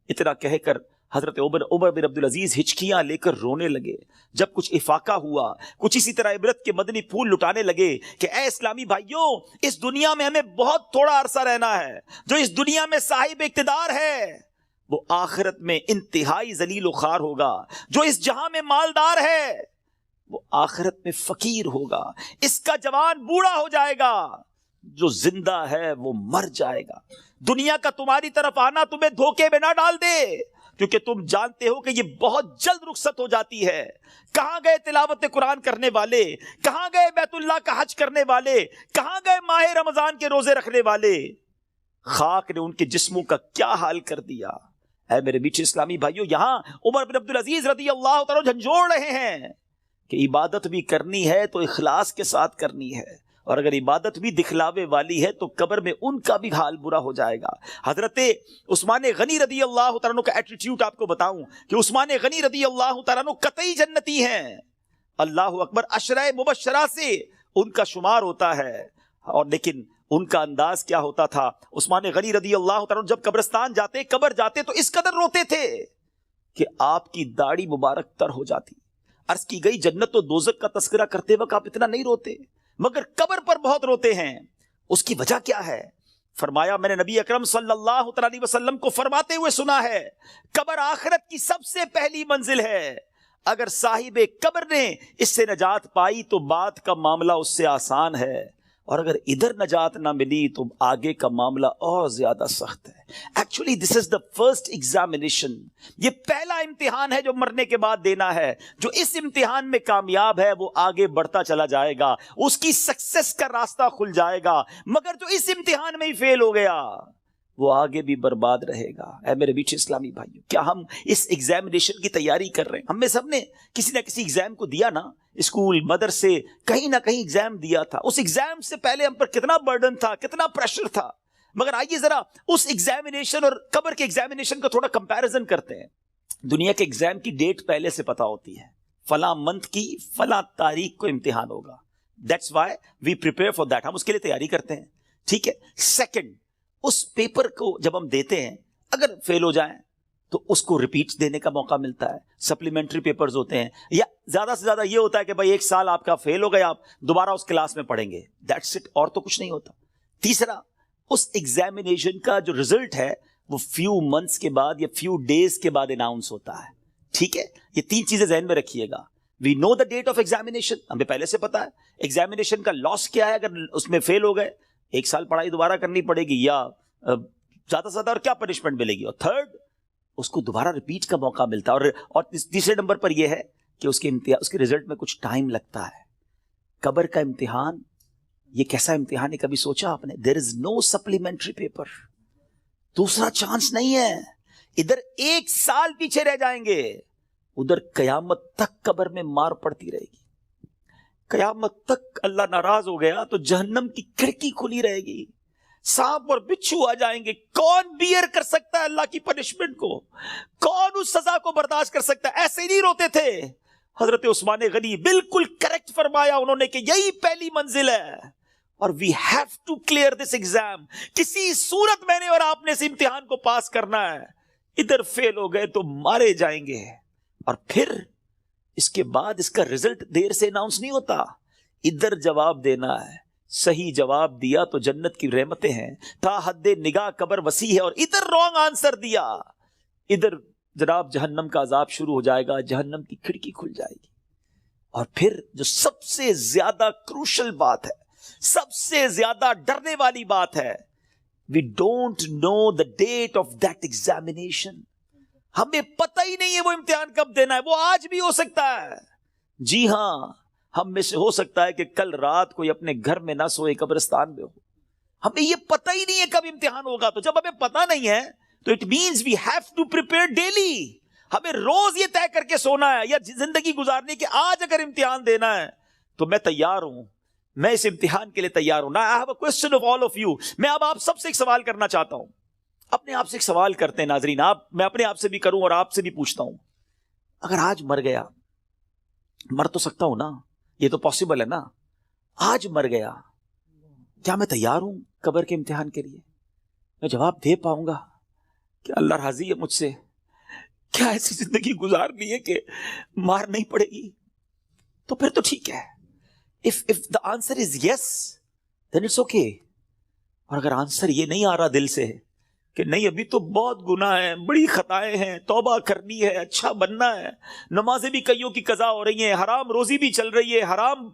A: اتنا کہہ کر حضرت عمر بن عبد العزیز ہچکیاں لے کر رونے لگے. جب کچھ افاقہ ہوا, کچھ اسی طرح عبرت کے مدنی پھول لٹانے لگے کہ اے اسلامی بھائیوں اس دنیا میں ہمیں بہت تھوڑا عرصہ رہنا ہے. جو اس دنیا میں صاحب اقتدار ہے وہ آخرت میں انتہائی ذلیل و خوار ہوگا. جو اس جہاں میں مالدار ہے وہ آخرت میں فقیر ہوگا. اس کا جوان بوڑھا ہو جائے گا, جو زندہ ہے وہ مر جائے گا. دنیا کا تمہاری طرف آنا تمہیں دھوکے میں نہ ڈال دے, کیونکہ تم جانتے ہو کہ یہ بہت جلد رخصت ہو جاتی ہے. کہاں گئے تلاوت قرآن کرنے والے, کہاں گئے بیت اللہ کا حج کرنے والے, کہاں گئے ماہ رمضان کے روزے رکھنے والے؟ خاک نے ان کے جسموں کا کیا حال کر دیا. اے میرے میٹھے اسلامی بھائیوں, یہاں عمر بن عبد العزیز رضی اللہ تعالیٰ جھنجھوڑ رہے ہیں کہ عبادت بھی کرنی ہے تو اخلاص کے ساتھ کرنی ہے, اور اگر عبادت بھی دکھلاوے والی ہے تو قبر میں ان کا بھی حال برا ہو جائے گا. حضرت عثمان غنی رضی اللہ تعالیٰ کا ایٹیٹیوڈ آپ کو بتاؤں کہ عثمان غنی رضی اللہ تعالیٰ قطعی جنتی ہیں. اللہ اکبر, عشرہ مبشرہ سے ان کا شمار ہوتا ہے. اور لیکن ان کا انداز کیا ہوتا تھا. عثمان غنی رضی اللہ تعالیٰ جب قبرستان جاتے, قبر جاتے تو اس قدر روتے تھے کہ آپ کی داڑھی مبارک تر ہو جاتی. عرض کی گئی جنت و دوزخ کا تذکرہ کرتے وقت آپ اتنا نہیں روتے, مگر قبر پر بہت روتے ہیں. اس کی وجہ کیا ہے؟ فرمایا میں نے نبی اکرم صلی اللہ علیہ وسلم کو فرماتے ہوئے سنا ہے قبر آخرت کی سب سے پہلی منزل ہے. اگر صاحب قبر نے اس سے نجات پائی تو بعد کا معاملہ اس سے آسان ہے, اور اگر ادھر نجات نہ ملی تو آگے کا معاملہ اور زیادہ سخت ہے. Actually this is the first examination, یہ پہلا امتحان ہے جو مرنے کے بعد دینا ہے. جو اس امتحان میں کامیاب ہے وہ آگے بڑھتا چلا جائے گا, اس کی سکسس کا راستہ کھل جائے گا. مگر جو اس امتحان میں ہی فیل ہو گیا وہ آگے بھی برباد رہے گا. اے میرے بیچ اسلامی بھائیوں, کیا ہم اس ایگزامینیشن کی تیاری کر رہے ہیں؟ ہم میں سب نے کسی نہ کسی ایگزام کو دیا نا, اسکول مدرسے کہیں نہ کہیں ایگزام دیا تھا. اس ایگزام سے پہلے ہم پر کتنا برڈن تھا, کتنا پریشر تھا. مگر آئیے ذرا اس ایگزامینیشن اور قبر کے ایگزامینیشن کا تھوڑا کمپیریزن کرتے ہیں. دنیا کے ایگزام کی ڈیٹ پہلے سے پتا ہوتی ہے, فلاں منتھ کی فلاں تاریخ کو امتحان ہوگا. That's why we prepare for that, ہم اس کے لیے تیاری کرتے ہیں. ٹھیک ہے. سیکنڈ, اس پیپر کو جب ہم دیتے ہیں اگر فیل ہو جائیں تو اس کو ریپیٹ دینے کا موقع ملتا ہے. سپلیمنٹری پیپرز ہوتے ہیں, یا زیادہ سے زیادہ یہ ہوتا ہے کہ بھائی 1 سال آپ کا فیل ہو گیا, آپ دوبارہ اس کلاس میں پڑھیں گے, دیٹس اٹ, اور تو کچھ نہیں ہوتا. تیسرا, اس ایگزامینیشن کا جو رزلٹ ہے وہ فیو منتھس کے بعد یا فیو ڈیز کے بعد اناؤنس ہوتا ہے. ٹھیک ہے, یہ 3 چیزیں ذہن میں رکھیے گا. وی نو دا ڈیٹ آف ایگزامینیشن, ہمیں پہلے سے پتا ہے ایگزامینیشن کا لاس کیا ہے اگر اس میں فیل ہو گئے, 1 سال پڑھائی دوبارہ کرنی پڑے گی, یا زیادہ سے زیادہ اور کیا پنشمنٹ ملے گی. اور تھرڈ, اس کو دوبارہ ریپیٹ کا موقع ملتا ہے. اور تیسرے نمبر پر یہ ہے کہ اس کے رزلٹ میں کچھ ٹائم لگتا ہے. قبر کا امتحان یہ کیسا امتحان ہے, کبھی سوچا آپ نے؟ دیر از نو سپلیمنٹری پیپر, دوسرا چانس نہیں ہے. ادھر 1 سال پیچھے رہ جائیں گے, ادھر قیامت تک قبر میں مار پڑتی رہے گی. قیامت تک اللہ ناراض ہو گیا تو جہنم کی کھڑکی کھلی رہے گی, سانپ اور بچھو آ جائیں گے. کون بیئر کر سکتا ہے اللہ کی پنشمنٹ کو؟ کون اس سزا کو برداشت کر سکتا ہے؟ ایسے نہیں روتے تھے. حضرت عثمان غنی بالکل کریکٹ فرمایا انہوں نے کہ یہی پہلی منزل ہے, اور we have to clear this exam. کسی صورت میں نے اور آپ نے اس امتحان کو پاس کرنا ہے. ادھر فیل ہو گئے تو مارے جائیں گے, اور پھر اس کے بعد اس کا رزلٹ دیر سے اناؤنس نہیں ہوتا. ادھر جواب دینا ہے, صحیح جواب دیا تو جنت کی رحمتیں ہیں, تا حد نگاہ قبر وسیع ہے, اور ادھر رانگ آنسر دیا, ادھر جناب جہنم کا عذاب شروع ہو جائے گا, جہنم کی کھڑکی کھل جائے گی. اور پھر جو سب سے زیادہ کروشل بات ہے, سب سے زیادہ ڈرنے والی بات ہے, we don't know the date of that examination. ہمیں پتہ ہی نہیں ہے وہ امتحان کب دینا ہے. وہ آج بھی ہو سکتا ہے. جی ہاں, ہم میں سے ہو سکتا ہے کہ کل رات کوئی اپنے گھر میں نہ سوئے, قبرستان میں ہو. ہمیں یہ پتہ ہی نہیں ہے کب امتحان ہوگا. تو جب ہمیں پتہ نہیں ہے تو it means we have to prepare daily. ہمیں روز یہ طے کر کے سونا ہے یا زندگی گزارنے کے آج اگر امتحان دینا ہے تو میں تیار ہوں, میں اس امتحان کے لیے تیار ہوں. I have a question of all of you. میں اب آپ سب سے ایک سوال کرنا چاہتا ہوں. اپنے آپ سے ایک سوال کرتے ہیں ناظرین, میں اپنے آپ سے بھی کروں اور آپ سے بھی پوچھتا ہوں. اگر آج مر گیا, مر تو سکتا ہوں نا, یہ تو پاسبل ہے نا. آج مر گیا, کیا میں تیار ہوں قبر کے امتحان کے لیے؟ میں جواب دے پاؤں گا کہ اللہ راضی ہے مجھ سے؟ کیا ایسی زندگی گزارنی ہے کہ مار نہیں پڑے گی؟ تو پھر تو ٹھیک ہے. If the answer is yes, then it's okay. اور اگر آنسر یہ نہیں آ رہا دل سے کہ نہیں ابھی تو بہت گناہ ہیں, بڑی خطائیں ہیں, توبہ کرنی ہے, اچھا بننا ہے, نمازیں بھی کئیوں کی قضا ہو رہی ہیں, حرام روزی بھی چل رہی ہے, حرام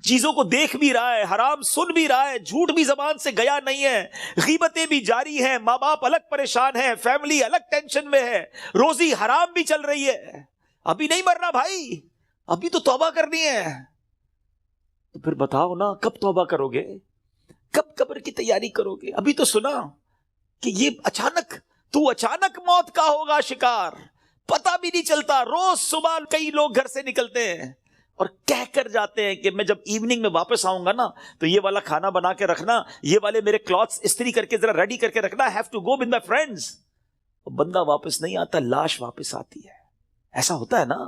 A: چیزوں کو دیکھ بھی رہا ہے, حرام سن بھی رہا ہے, جھوٹ بھی زبان سے گیا نہیں ہے, غیبتیں بھی جاری ہیں, ماں باپ الگ پریشان ہیں, فیملی الگ ٹینشن میں ہے, روزی حرام بھی چل رہی ہے, ابھی نہیں مرنا بھائی, ابھی تو توبہ کرنی ہے. تو پھر بتاؤ نا, کب توبہ کرو گے؟ کب قبر کی تیاری کرو گے؟ ابھی تو سنا کہ یہ اچانک موت کا ہوگا شکار, پتہ بھی نہیں چلتا. روز صبح کئی لوگ گھر سے نکلتے ہیں اور کہہ کر جاتے ہیں کہ میں جب ایوننگ میں واپس آؤں گا نا تو یہ والا کھانا بنا کے رکھنا, یہ والے میرے کلاتھس استری کر کے ذرا ریڈی کر کے رکھنا, have to go with my friends. بندہ واپس نہیں آتا, لاش واپس آتی ہے. ایسا ہوتا ہے نا,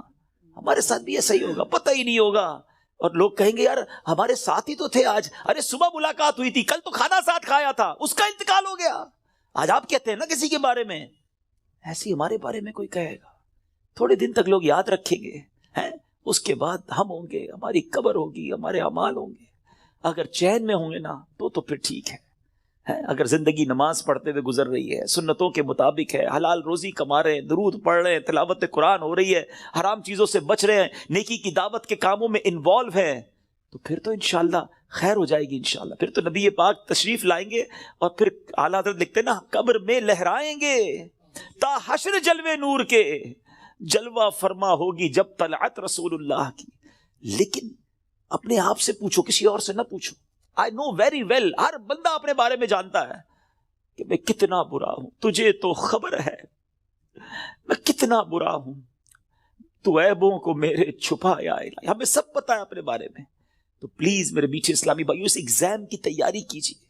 A: ہمارے ساتھ بھی ایسا ہی ہوگا, پتہ ہی نہیں ہوگا. اور لوگ کہیں گے یار ہمارے ساتھ ہی تو تھے آج, ارے صبح ملاقات ہوئی تھی, کل تو کھانا ساتھ کھایا تھا, اس کا انتقال ہو گیا. آج آپ کہتے ہیں نا کسی کے بارے میں, ایسی ہمارے بارے میں کوئی کہے گا, تھوڑے دن تک لوگ یاد رکھیں گے, اس کے بعد ہم ہوں گے, ہماری قبر ہوگی, ہمارے اعمال ہوں گے. اگر چین میں ہوں گے نا تو پھر ٹھیک ہے. اگر زندگی نماز پڑھتے ہوئے گزر رہی ہے, سنتوں کے مطابق ہے, حلال روزی کما رہے ہیں, درود پڑھ رہے ہیں, تلاوت قرآن ہو رہی ہے, حرام چیزوں سے بچ رہے ہیں, نیکی کی دعوت کے کاموں میں انوالو ہیں, تو پھر تو انشاءاللہ خیر ہو جائے گی انشاءاللہ. پھر تو نبی پاک تشریف لائیں گے اور پھر اعلیٰ حضرت لکھتے نا, قبر میں لہرائیں گے تا حشر جلوے نور کے, جلوہ فرما ہوگی جب طلعت رسول اللہ کی. لیکن اپنے آپ سے پوچھو, کسی اور سے نہ پوچھو. I know very well, ہر بندہ اپنے بارے میں جانتا ہے کہ میں کتنا برا ہوں, تجھے تو خبر ہے میں کتنا برا ہوں, تو عیبوں کو میرے چھپا یا الہی. ہمیں سب پتا ہے اپنے بارے میں. تو پلیز میرے میٹھے اسلامی بھائیو, اس ایگزام کی تیاری کیجیے.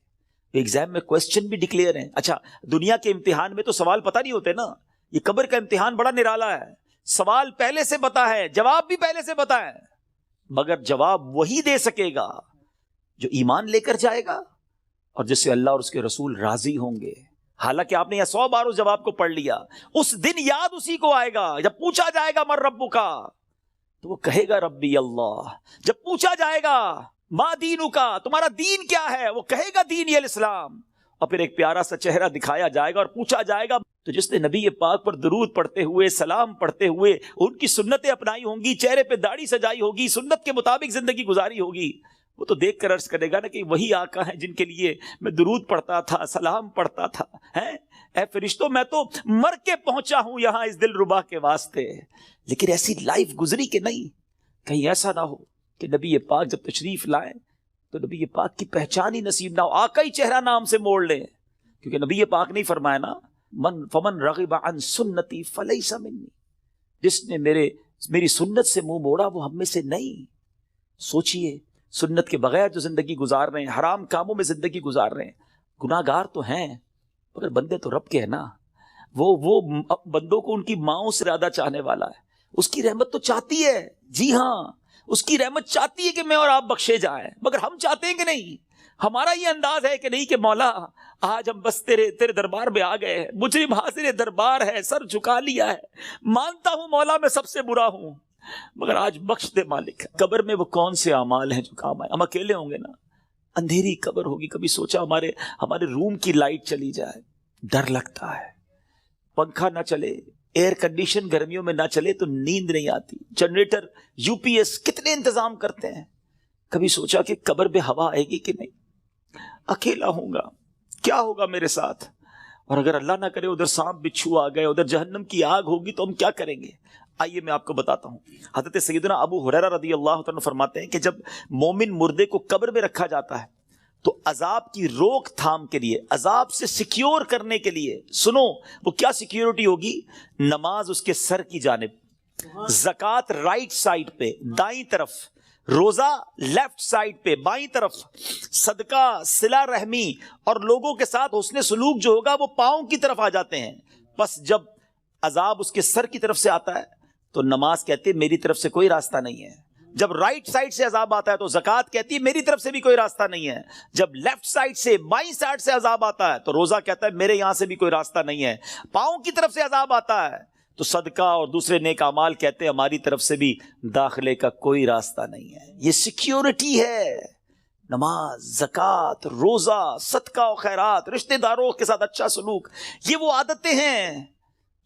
A: ایگزام میں کوسچن بھی ڈکلیئر ہیں. اچھا, دنیا کے امتحان میں تو سوال پتہ نہیں ہوتے نا, یہ قبر کا امتحان بڑا نرالا ہے. سوال پہلے سے پتا ہے, جواب بھی پہلے سے پتا ہے, مگر جواب وہی دے سکے گا جو ایمان لے کر جائے گا اور جس سے اللہ اور اس کے رسول راضی ہوں گے. حالانکہ آپ نے یہ 100 بار اس جواب کو پڑھ لیا. اس دن یاد اسی کو آئے گا جب پوچھا جائے گا من ربک، تو وہ کہے گا ربی اللہ. جب پوچھا جائے گا ما دینک، تمہارا دین کیا ہے، وہ کہے گا دینی الاسلام. اور پھر ایک پیارا سا چہرہ دکھایا جائے گا اور پوچھا جائے گا تو جس نے نبی پاک پر درود پڑھتے ہوئے، سلام پڑھتے ہوئے ان کی سنتیں اپنائی ہوں گی، چہرے پہ داڑھی سجائی ہوگی، سنت کے مطابق زندگی گزاری ہوگی، وہ تو دیکھ کر عرض کرے گا نا کہ وہی آقا ہیں جن کے لیے میں درود پڑھتا تھا، سلام پڑھتا تھا. اے فرشتوں، میں تو مر کے پہنچا ہوں یہاں اس دل ربا کے واسطے. لیکن ایسی لائف گزری کہ نہیں، کہیں ایسا نہ ہو کہ نبی پاک جب تشریف لائیں تو نبی پاک کی پہچان ہی نصیب نہ ہو، آقا ہی چہرہ نام سے موڑ لیں. کیونکہ نبی پاک نے فرمایا نا فمن رغب عن سنتی فلیس منی، جس نے میری سنت سے منہ موڑا وہ ہم میں سے نہیں. سوچئے سنت کے بغیر جو زندگی گزار رہے ہیں، حرام کاموں میں زندگی گزار رہے ہیں، گناہ گار تو ہیں مگر بندے تو رب کے ہیں نا. وہ بندوں کو ان کی ماؤں سے زیادہ چاہنے والا ہے. اس کی رحمت تو چاہتی ہے، جی ہاں اس کی رحمت چاہتی ہے کہ میں اور آپ بخشے جائیں، مگر ہم چاہتے ہیں کہ نہیں. ہمارا یہ انداز ہے کہ نہیں کہ مولا آج ہم بس تیرے دربار میں آ گئے ہیں، مجرم حاضر دربار ہے، سر جھکا لیا ہے، مانتا ہوں مولا میں سب سے برا ہوں مگر آج بخش دے مالک. قبر میں وہ کون سے اعمال ہیں جو کام آئے؟ ہم اکیلے ہوں گے نا، اندھیری قبر ہوگی. کبھی سوچا ہمارے روم کی لائٹ چلی جائے، ڈر لگتا ہے. پنکھا نہ چلے، ایئر کنڈیشن گرمیوں میں نہ چلے تو نیند نہیں آتی. جنریٹر، یو پی ایس کتنے انتظام کرتے ہیں. کبھی سوچا کہ قبر میں ہوا آئے گی کہ نہیں؟ اکیلا ہوں گا، کیا ہوگا میرے ساتھ؟ اور اگر اللہ نہ کرے ادھر سانپ بچھو آ گئے، ادھر جہنم کی آگ ہوگی تو ہم کیا کریں گے؟ آئیے میں آپ کو بتاتا ہوں. حضرت سیدنا ابو ہریرہ رضی اللہ عنہ فرماتے ہیں کہ جب مومن مردے کو قبر میں رکھا جاتا ہے تو عذاب کی روک تھام کے لیے، عذاب سے سیکیور کرنے کے لیے، سنو وہ کیا سیکیورٹی ہوگی؟ نماز اس کے سر کی جانب، زکوٰۃ رائٹ سائڈ پہ دائیں طرف، روزہ لیفٹ سائڈ پہ بائیں طرف، صدقہ، صلہ رحمی اور لوگوں کے ساتھ حسن سلوک جو ہوگا وہ پاؤں کی طرف آ جاتے ہیں. بس جب عذاب اس کے سر کی طرف سے آتا ہے تو نماز کہتی ہے میری طرف سے کوئی راستہ نہیں ہے. جب رائٹ سائڈ سے عذاب آتا ہے تو زکوٰۃ کہتی ہے میری طرف سے بھی کوئی راستہ نہیں ہے. جب لیفٹ سائڈ سے بائیں سائڈ سے عذاب آتا ہے تو روزہ کہتا ہے میرے یہاں سے بھی کوئی راستہ نہیں ہے. پاؤں کی طرف سے عذاب آتا ہے تو صدقہ اور دوسرے نیک اعمال کہتے ہیں ہماری طرف سے بھی داخلے کا کوئی راستہ نہیں ہے. یہ سیکیورٹی ہے. نماز، زکوٰۃ، روزہ، صدقہ و خیرات، رشتہ داروں کے ساتھ اچھا سلوک، یہ وہ عادتیں ہیں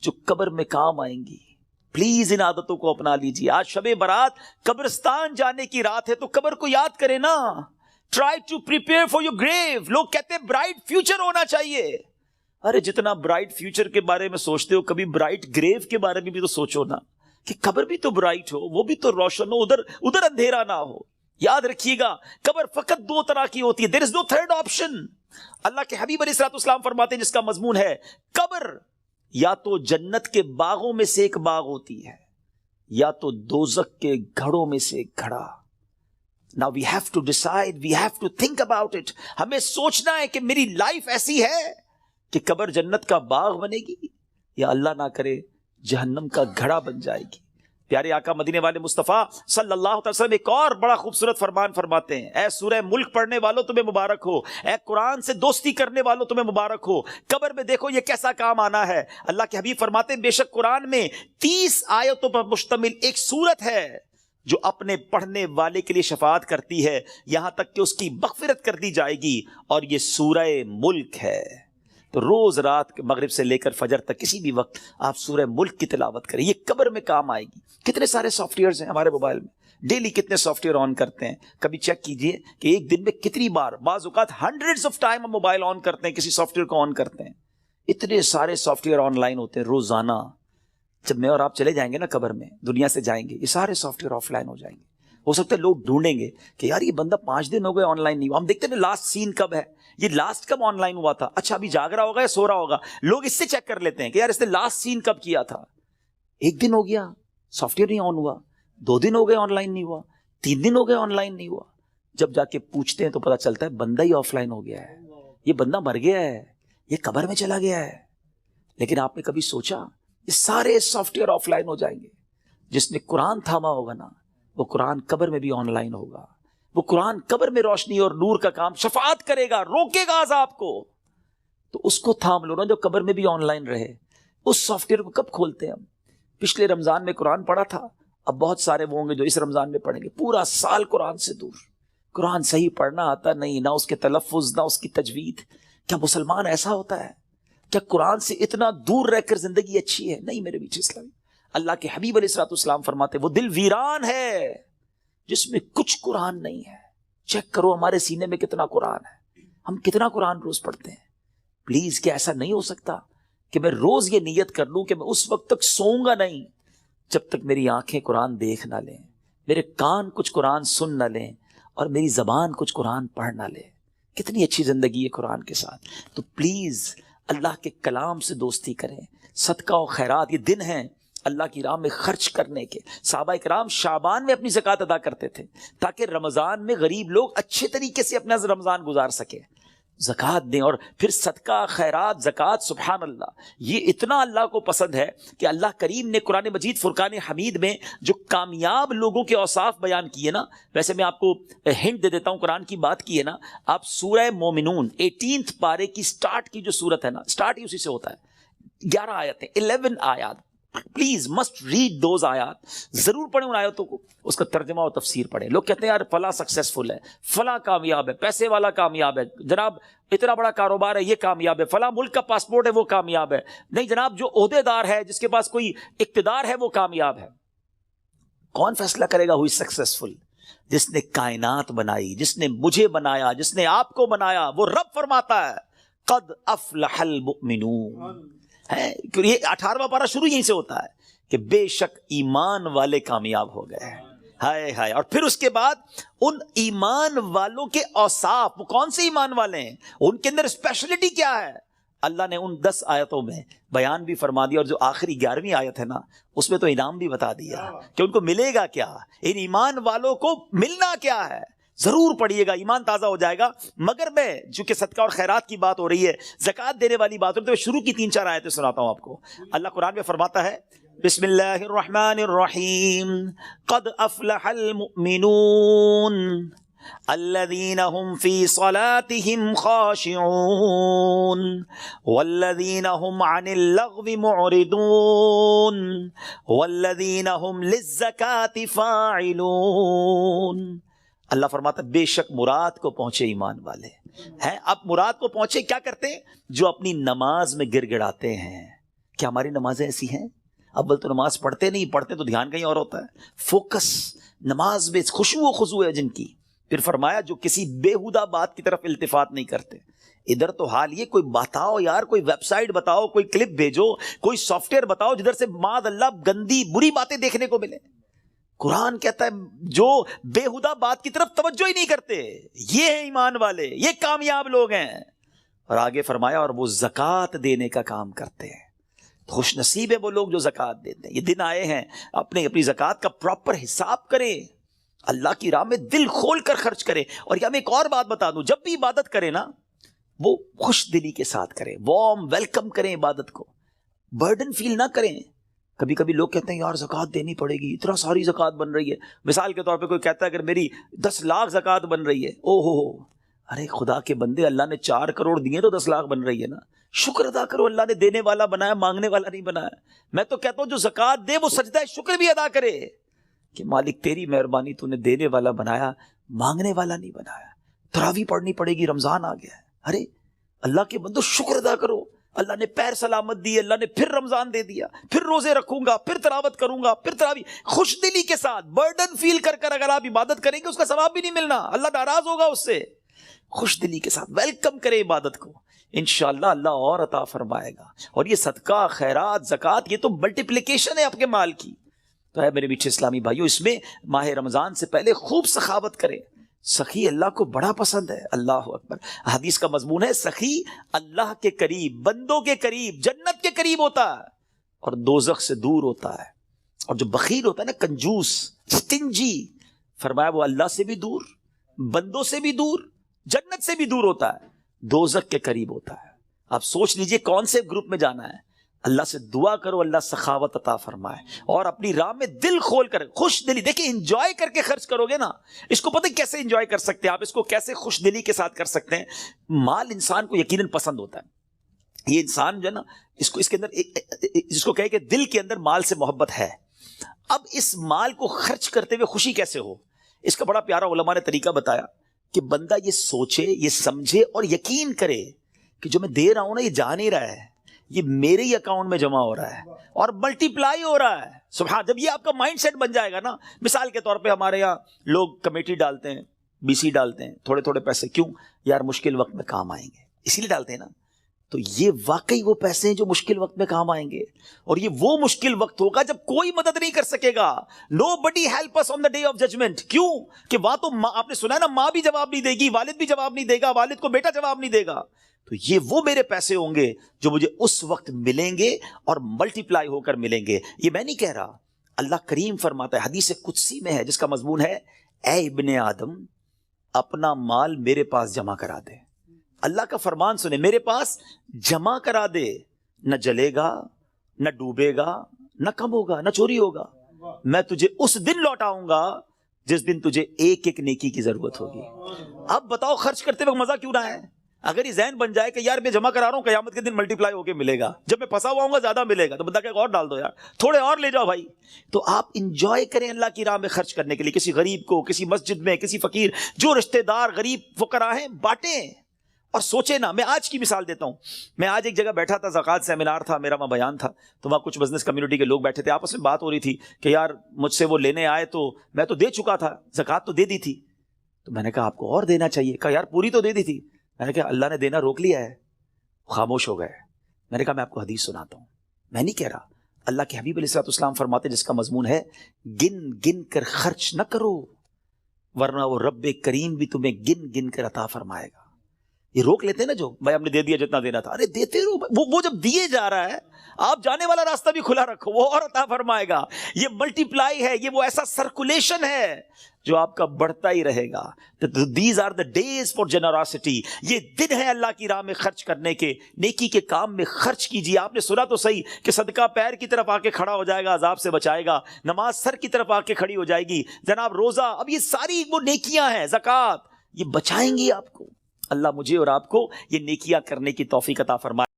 A: جو قبر میں کام آئیں گی. پلیز ان عادتوں کو اپنا لیجیے. آج شب برات قبرستان جانے کی رات ہے تو قبر کو یاد کریں نا. Try to prepare for your grave. لوگ کہتے ہیں برائٹ فیوچر ہونا چاہیے. ارے جتنا برائٹ فیوچر کے بارے میں سوچتے ہو کبھی برائٹ گریو کے بارے میں بھی تو سوچو نا، کہ قبر بھی تو برائٹ ہو، وہ بھی تو روشن ہو، ادھر اندھیرا نہ ہو. یاد رکھیے گا قبر فقط 2 طرح کی ہوتی ہے. دیر از نو تھرڈ آپشن. اللہ کے حبیب علیہ الصلوۃ والسلام فرماتے ہیں جس کا مضمون ہے قبر یا تو جنت کے باغوں میں سے ایک باغ ہوتی ہے یا تو دوزخ کے گھڑوں میں سے ایک گھڑا. Now we have to decide, we have to think about it. ہمیں سوچنا ہے کہ میری لائف ایسی ہے کہ قبر جنت کا باغ بنے گی یا اللہ نہ کرے جہنم کا گھڑا بن جائے گی. پیارے آقا مدینے والے مصطفیٰ صلی اللہ علیہ وسلم ایک اور بڑا خوبصورت فرمان فرماتے ہیں. اے سورہ ملک پڑھنے والوں تمہیں مبارک ہو، اے قرآن سے دوستی کرنے والوں تمہیں مبارک ہو. قبر میں دیکھو یہ کیسا کام آنا ہے. اللہ کے حبیب فرماتے ہیں بے شک قرآن میں 30 آیتوں پر مشتمل ایک سورت ہے جو اپنے پڑھنے والے کے لیے شفاعت کرتی ہے یہاں تک کہ اس کی مغفرت کر دی جائے گی، اور یہ سورہ ملک ہے. تو روز رات مغرب سے لے کر فجر تک کسی بھی وقت آپ سورہ ملک کی تلاوت کریں، یہ قبر میں کام آئے گی. کتنے سارے سافٹ ویئرز ہیں ہمارے موبائل میں، ڈیلی کتنے سافٹ ویئر آن کرتے ہیں. کبھی چیک کیجئے کہ ایک دن میں کتنی بار، بعض اوقات ہنڈریڈز آف ٹائم ہم موبائل آن کرتے ہیں، کسی سافٹ ویئر کو آن کرتے ہیں. اتنے سارے سافٹ ویئر آن لائن ہوتے ہیں روزانہ. جب میں اور آپ چلے جائیں گے نا قبر میں، دنیا سے جائیں گے، یہ سارے سافٹ ویئر آف لائن ہو جائیں گے. ہو سکتا ہے لوگ ڈھونڈیں گے کہ یار یہ بندہ 5 دن ہو گئے آن لائن نہیں ہوا. ہم دیکھتے ہیں لاسٹ سین کب ہے، یہ لاسٹ کب آن لائن ہوا تھا، اچھا ابھی جاگ رہا ہوگا یا سو رہا ہوگا. لوگ اس سے چیک کر لیتے ہیں کہ یار اس نے لاسٹ سین کب کیا تھا. 1 دن ہو گیا سافٹ ویئر نہیں آن ہوا، 2 دن ہو گئے آن لائن نہیں ہوا، 3 دن ہو گئے آن لائن نہیں ہوا. جب جا کے پوچھتے ہیں تو پتا چلتا ہے بندہ ہی آف لائن ہو گیا ہے، یہ بندہ مر گیا ہے، یہ قبر میں چلا گیا ہے. لیکن آپ نے کبھی سوچا یہ سارے سافٹ ویئر آف لائن ہو جائیں گے. جس نے قرآن تھاما ہوگا نا وہ قرآن قبر میں بھی آن لائن ہوگا. وہ قرآن قبر میں روشنی اور نور کا کام شفاعت کرے گا، روکے گا عذاب کو. تو اس کو تھام لو نا جو قبر میں بھی آن لائن رہے. اس سافٹ ویئر کو کب کھولتے ہیں ہم؟ پچھلے رمضان میں قرآن پڑھا تھا, اب بہت سارے وہ ہوں گے جو اس رمضان میں پڑھیں گے. پورا سال قرآن سے دور, قرآن صحیح پڑھنا آتا نہیں, نہ اس کے تلفظ نہ اس کی تجوید. کیا مسلمان ایسا ہوتا ہے؟ کیا قرآن سے اتنا دور رہ کر زندگی اچھی ہے؟ نہیں میرے بیچ اسلامی. اللہ کے حبیب علیہ الصلوۃ والسلام فرماتے وہ دل ویران ہے جس میں کچھ قرآن نہیں ہے. چیک کرو ہمارے سینے میں کتنا قرآن ہے, ہم کتنا قرآن روز پڑھتے ہیں. پلیز کیا ایسا نہیں ہو سکتا کہ میں روز یہ نیت کر لوں کہ میں اس وقت تک سوؤں گا نہیں جب تک میری آنکھیں قرآن دیکھ نہ لیں, میرے کان کچھ قرآن سن نہ لیں, اور میری زبان کچھ قرآن پڑھ نہ لے. کتنی اچھی زندگی ہے قرآن کے ساتھ. تو پلیز اللہ کے کلام سے دوستی کریں. صدقہ و خیرات یہ دن ہیں اللہ کی راہ میں خرچ کرنے کے. صحابہ کرام شعبان میں اپنی زکوٰۃ ادا کرتے تھے تاکہ رمضان میں غریب لوگ اچھے طریقے سے اپنا رمضان گزار سکے. زکوٰۃ دیں, اور پھر صدقہ خیرات زکوٰۃ. سبحان اللہ, یہ اتنا اللہ کو پسند ہے کہ اللہ کریم نے قرآن مجید فرقان حمید میں جو کامیاب لوگوں کے اوصاف بیان کیے نا, ویسے میں آپ کو ہنٹ دے دیتا ہوں, قرآن کی بات کی ہے نا, آپ سورہ مومنون 18 پارے کی سٹارٹ کی جو سورت ہے نا, سٹارٹ ہی اسی سے ہوتا ہے. 11 آیتیں, 11 آیات. پلیز مسٹ ریڈ دوز آیات, ضرور پڑھیں ان آیتوں کو, اس کا ترجمہ و تفسیر پڑھیں. لوگ کہتے ہیں یار فلاں سکسیسفل ہے, فلاں کامیاب ہے, پیسے والا کامیاب ہے, جناب اتنا بڑا کاروبار ہے یہ کامیاب ہے, فلاں ملک کا پاسپورٹ ہے وہ کامیاب ہے. نہیں جناب, جو عہدے دار ہے جس کے پاس کوئی اقتدار ہے وہ کامیاب ہے. کون فیصلہ کرے گا ہوئی سکسیسفل؟ جس نے کائنات بنائی, جس نے مجھے بنایا, جس نے آپ کو بنایا, وہ رب فرماتا ہے قد افلح المؤمنون. یہ 18واں پارہ شروع یہیں سے ہوتا ہے کہ بے شک ایمان والے کامیاب ہو گئے. ہائے ہائے. اور پھر اس کے بعد ان ایمان والوں کے اوصاف, وہ کون سے ایمان والے ہیں, ان کے اندر اسپیشلٹی کیا ہے, اللہ نے ان 10 آیتوں میں بیان بھی فرما دیا. اور جو آخری 11ویں آیت ہے نا, اس میں تو انعام بھی بتا دیا کہ ان کو ملے گا کیا, ان ایمان والوں کو ملنا کیا ہے. ضرور پڑھیے گا, ایمان تازہ ہو جائے گا. مگر میں چونکہ صدقہ اور خیرات کی بات ہو رہی ہے, زکوٰۃ دینے والی بات ہو رہی ہے, تو میں شروع کی 3-4 آیتیں سناتا ہوں آپ کو. اللہ قرآن میں فرماتا ہے بسم اللہ الرحمن الرحیم قد افلح المؤمنون الذین هم فی صلاتهم خاشعون والذین هم عن اللغو معرضون والذین هم للزکاة فاعلون. اللہ فرماتا بے شک مراد کو پہنچے ایمان والے ہیں. اب مراد کو پہنچے کیا کرتے ہیں؟ جو اپنی نماز میں گر گڑاتے ہیں. کیا ہماری نمازیں ایسی ہیں؟ اول تو نماز پڑھتے نہیں, پڑھتے تو دھیان کہیں اور ہوتا ہے. فوکس نماز میں خشوع و خضوع ہے جن کی. پھر فرمایا جو کسی بیہودہ بات کی طرف التفات نہیں کرتے. ادھر تو حال یہ, کوئی بتاؤ یار, کوئی ویب سائٹ بتاؤ, کوئی کلپ بھیجو, کوئی سافٹ ویئر بتاؤ جدھر سے معاذ اللہ گندی بری باتیں دیکھنے کو ملے. قرآن کہتا ہے جو بیہودہ بات کی طرف توجہ ہی نہیں کرتے, یہ ہیں ایمان والے, یہ کامیاب لوگ ہیں. اور آگے فرمایا اور وہ زکوٰۃ دینے کا کام کرتے ہیں. خوش نصیب ہے وہ لوگ جو زکوٰۃ دیتے ہیں. یہ دن آئے ہیں اپنی زکوٰۃ کا پراپر حساب کریں, اللہ کی راہ میں دل کھول کر خرچ کریں. اور یہ میں ایک اور بات بتا دوں, جب بھی عبادت کریں نا, وہ خوش دلی کے ساتھ کریں, وارم ویلکم کریں عبادت کو, برڈن فیل نہ کریں. کبھی کبھی لوگ کہتے ہیں یار زکوٰۃ دینی پڑے گی, اتنا ساری زکوٰۃ بن رہی ہے. مثال کے طور پہ کوئی کہتا ہے اگر میری 10 لاکھ زکوٰۃ بن رہی ہے, او ہو, ارے خدا کے بندے, اللہ نے 4 کروڑ دیے تو 10 لاکھ بن رہی ہے نا. شکر ادا کرو, اللہ نے دینے والا بنایا, مانگنے والا نہیں بنایا. میں تو کہتا ہوں جو زکوٰۃ دے وہ سجدہ شکر بھی ادا کرے کہ مالک تیری مہربانی, تو نے دینے والا بنایا, مانگنے والا نہیں بنایا. تراویح پڑھنی پڑے گی, رمضان آ گیا ہے. ارے اللہ کے بندو شکر ادا کرو, اللہ نے پیر سلامت دی, اللہ نے پھر رمضان دے دیا, پھر روزے رکھوں گا, پھر تلاوت کروں گا, پھر تراویح. خوش دلی کے ساتھ, برڈن فیل کر کر اگر آپ عبادت کریں گے اس کا ثواب بھی نہیں ملنا, اللہ ناراض ہوگا اس سے. خوش دلی کے ساتھ ویلکم کریں عبادت کو, انشاءاللہ اللہ اور عطا فرمائے گا. اور یہ صدقہ خیرات زکوٰۃ یہ تو ملٹیپلیکیشن ہے آپ کے مال کی. تو ہے میرے میٹھے اسلامی بھائیو, اس میں ماہ رمضان سے پہلے خوب سخاوت کریں. سخی اللہ کو بڑا پسند ہے. اللہ اکبر. حدیث کا مضمون ہے سخی اللہ کے قریب, بندوں کے قریب, جنت کے قریب ہوتا ہے اور دوزخ سے دور ہوتا ہے. اور جو بخیل ہوتا ہے نا, کنجوس, سٹنجی, فرمایا وہ اللہ سے بھی دور, بندوں سے بھی دور, جنت سے بھی دور ہوتا ہے, دوزخ کے قریب ہوتا ہے. آپ سوچ لیجئے کون سے گروپ میں جانا ہے. اللہ سے دعا کرو اللہ سخاوت عطا فرمائے, اور اپنی راہ میں دل کھول کر خوش دلی. دیکھیں انجوائے کر کے خرچ کرو گے نا, اس کو پتہ کیسے انجوائے کر سکتے ہیں آپ, اس کو کیسے خوش دلی کے ساتھ کر سکتے ہیں. مال انسان کو یقیناً پسند ہوتا ہے, یہ انسان جو ہے نا اس کے اندر جس کو کہے کہ دل کے اندر مال سے محبت ہے. اب اس مال کو خرچ کرتے ہوئے خوشی کیسے ہو؟ اس کا بڑا پیارا علماء نے طریقہ بتایا کہ بندہ یہ سوچے، یہ سمجھے اور یقین کرے کہ جو میں دے رہا ہوں نا یہ جا نہیں رہا ہے، یہ میرے ہی اکاؤنٹ میں جمع ہو رہا ہے اور ملٹی پلائی ہو رہا ہے. سبحان. جب یہ آپ کا مائنڈ سیٹ بن جائے گا نا، مثال کے طور پہ ہمارے یہاں لوگ کمیٹی ڈالتے ہیں، بی سی ڈالتے ہیں، تھوڑے تھوڑے پیسے، کیوں یار مشکل وقت میں کام آئیں گے، اسی لیے ڈالتے ہیں نا. تو یہ واقعی وہ پیسے ہیں جو مشکل وقت میں کام آئیں گے، اور یہ وہ مشکل وقت ہوگا جب کوئی مدد نہیں کر سکے گا. Nobody help us on the day of judgment. کیوں کہ وہاں تو آپ نے سنا ہے نا، ماں بھی جواب نہیں دے گی، والد بھی جواب نہیں دے گا، والد کو بیٹا جواب نہیں دے گا. تو یہ وہ میرے پیسے ہوں گے جو مجھے اس وقت ملیں گے اور ملٹی پلائی ہو کر ملیں گے. یہ میں نہیں کہہ رہا، اللہ کریم فرماتا ہے، حدیث قدسی میں ہے جس کا مضمون ہے، اے ابن آدم اپنا مال میرے پاس جمع کرا دے. اللہ کا فرمان سنے، میرے پاس جمع کرا دے، نہ جلے گا، نہ ڈوبے گا، نہ کم ہوگا، نہ چوری ہوگا. میں تجھے اس دن لوٹاؤں گا جس دن تجھے ایک ایک نیکی کی ضرورت ہوگی. اب بتاؤ خرچ کرتے وقت مزہ کیوں نہ ہے؟ اگر یہ ذہن بن جائے کہ یار میں جمع کرا رہا ہوں، قیامت کے دن ملٹی پلائی ہو کے ملے گا، جب میں پھنسا ہوا ہوں گا زیادہ ملے گا، تو بندہ کہ اور ڈال دو یار، تھوڑے اور لے جاؤ بھائی. تو آپ انجوائے کریں اللہ کی راہ میں خرچ کرنے کے لیے، کسی غریب کو، کسی مسجد میں، کسی فقیر، جو رشتہ دار غریب فقراء ہیں بانٹیں. اور سوچے نا، میں آج کی مثال دیتا ہوں. میں آج ایک جگہ بیٹھا تھا، زکوٰۃ سیمینار تھا میرا، وہاں بیان تھا، تو وہاں کچھ بزنس کمیونٹی کے لوگ بیٹھے تھے، آپس میں بات ہو رہی تھی کہ یار مجھ سے وہ لینے آئے تو میں تو دے چکا تھا، زکوٰۃ تو دے دی تھی. تو میں نے کہا آپ کو اور دینا چاہیے. کہا یار پوری تو دے دی تھی. میں نے کہا اللہ نے دینا روک لیا ہے. خاموش ہو گئے. میں نے کہا میں آپ کو حدیث سناتا ہوں، میں نہیں کہہ رہا، اللہ کے حبیب علیہ الصلوۃ والسلام فرماتے جس کا مضمون ہے، گن گن کر خرچ نہ کرو ورنہ وہ رب کریم بھی تمہیں گن گن کر عطا فرمائے گا. یہ روک لیتے ہیں نا جو بھائی ہم نے دے دیا جتنا دینا تھا، ارے دیتے رہو. وہ جب دیے جا رہا ہے، آپ جانے والا راستہ بھی کھلا رکھو، وہ اور عطا فرمائے گا. یہ ملٹی پلائی ہے، یہ وہ ایسا سرکولیشن ہے جو آپ کا بڑھتا ہی رہے گا. These are the days for generosity. یہ دن ہے اللہ کی راہ میں خرچ کرنے کے، نیکی کے کام میں خرچ کیجیے. آپ نے سنا تو صحیح کہ صدقہ پیر کی طرف آ کے کھڑا ہو جائے گا، عذاب سے بچائے گا. نماز سر کی طرف آ کے کھڑی ہو جائے گی. جناب روزہ، اب یہ ساری وہ نیکیاں ہیں، زکوٰۃ، یہ بچائیں گی آپ کو. اللہ مجھے اور آپ کو یہ نیکیاں کرنے کی توفیق عطا فرمائے.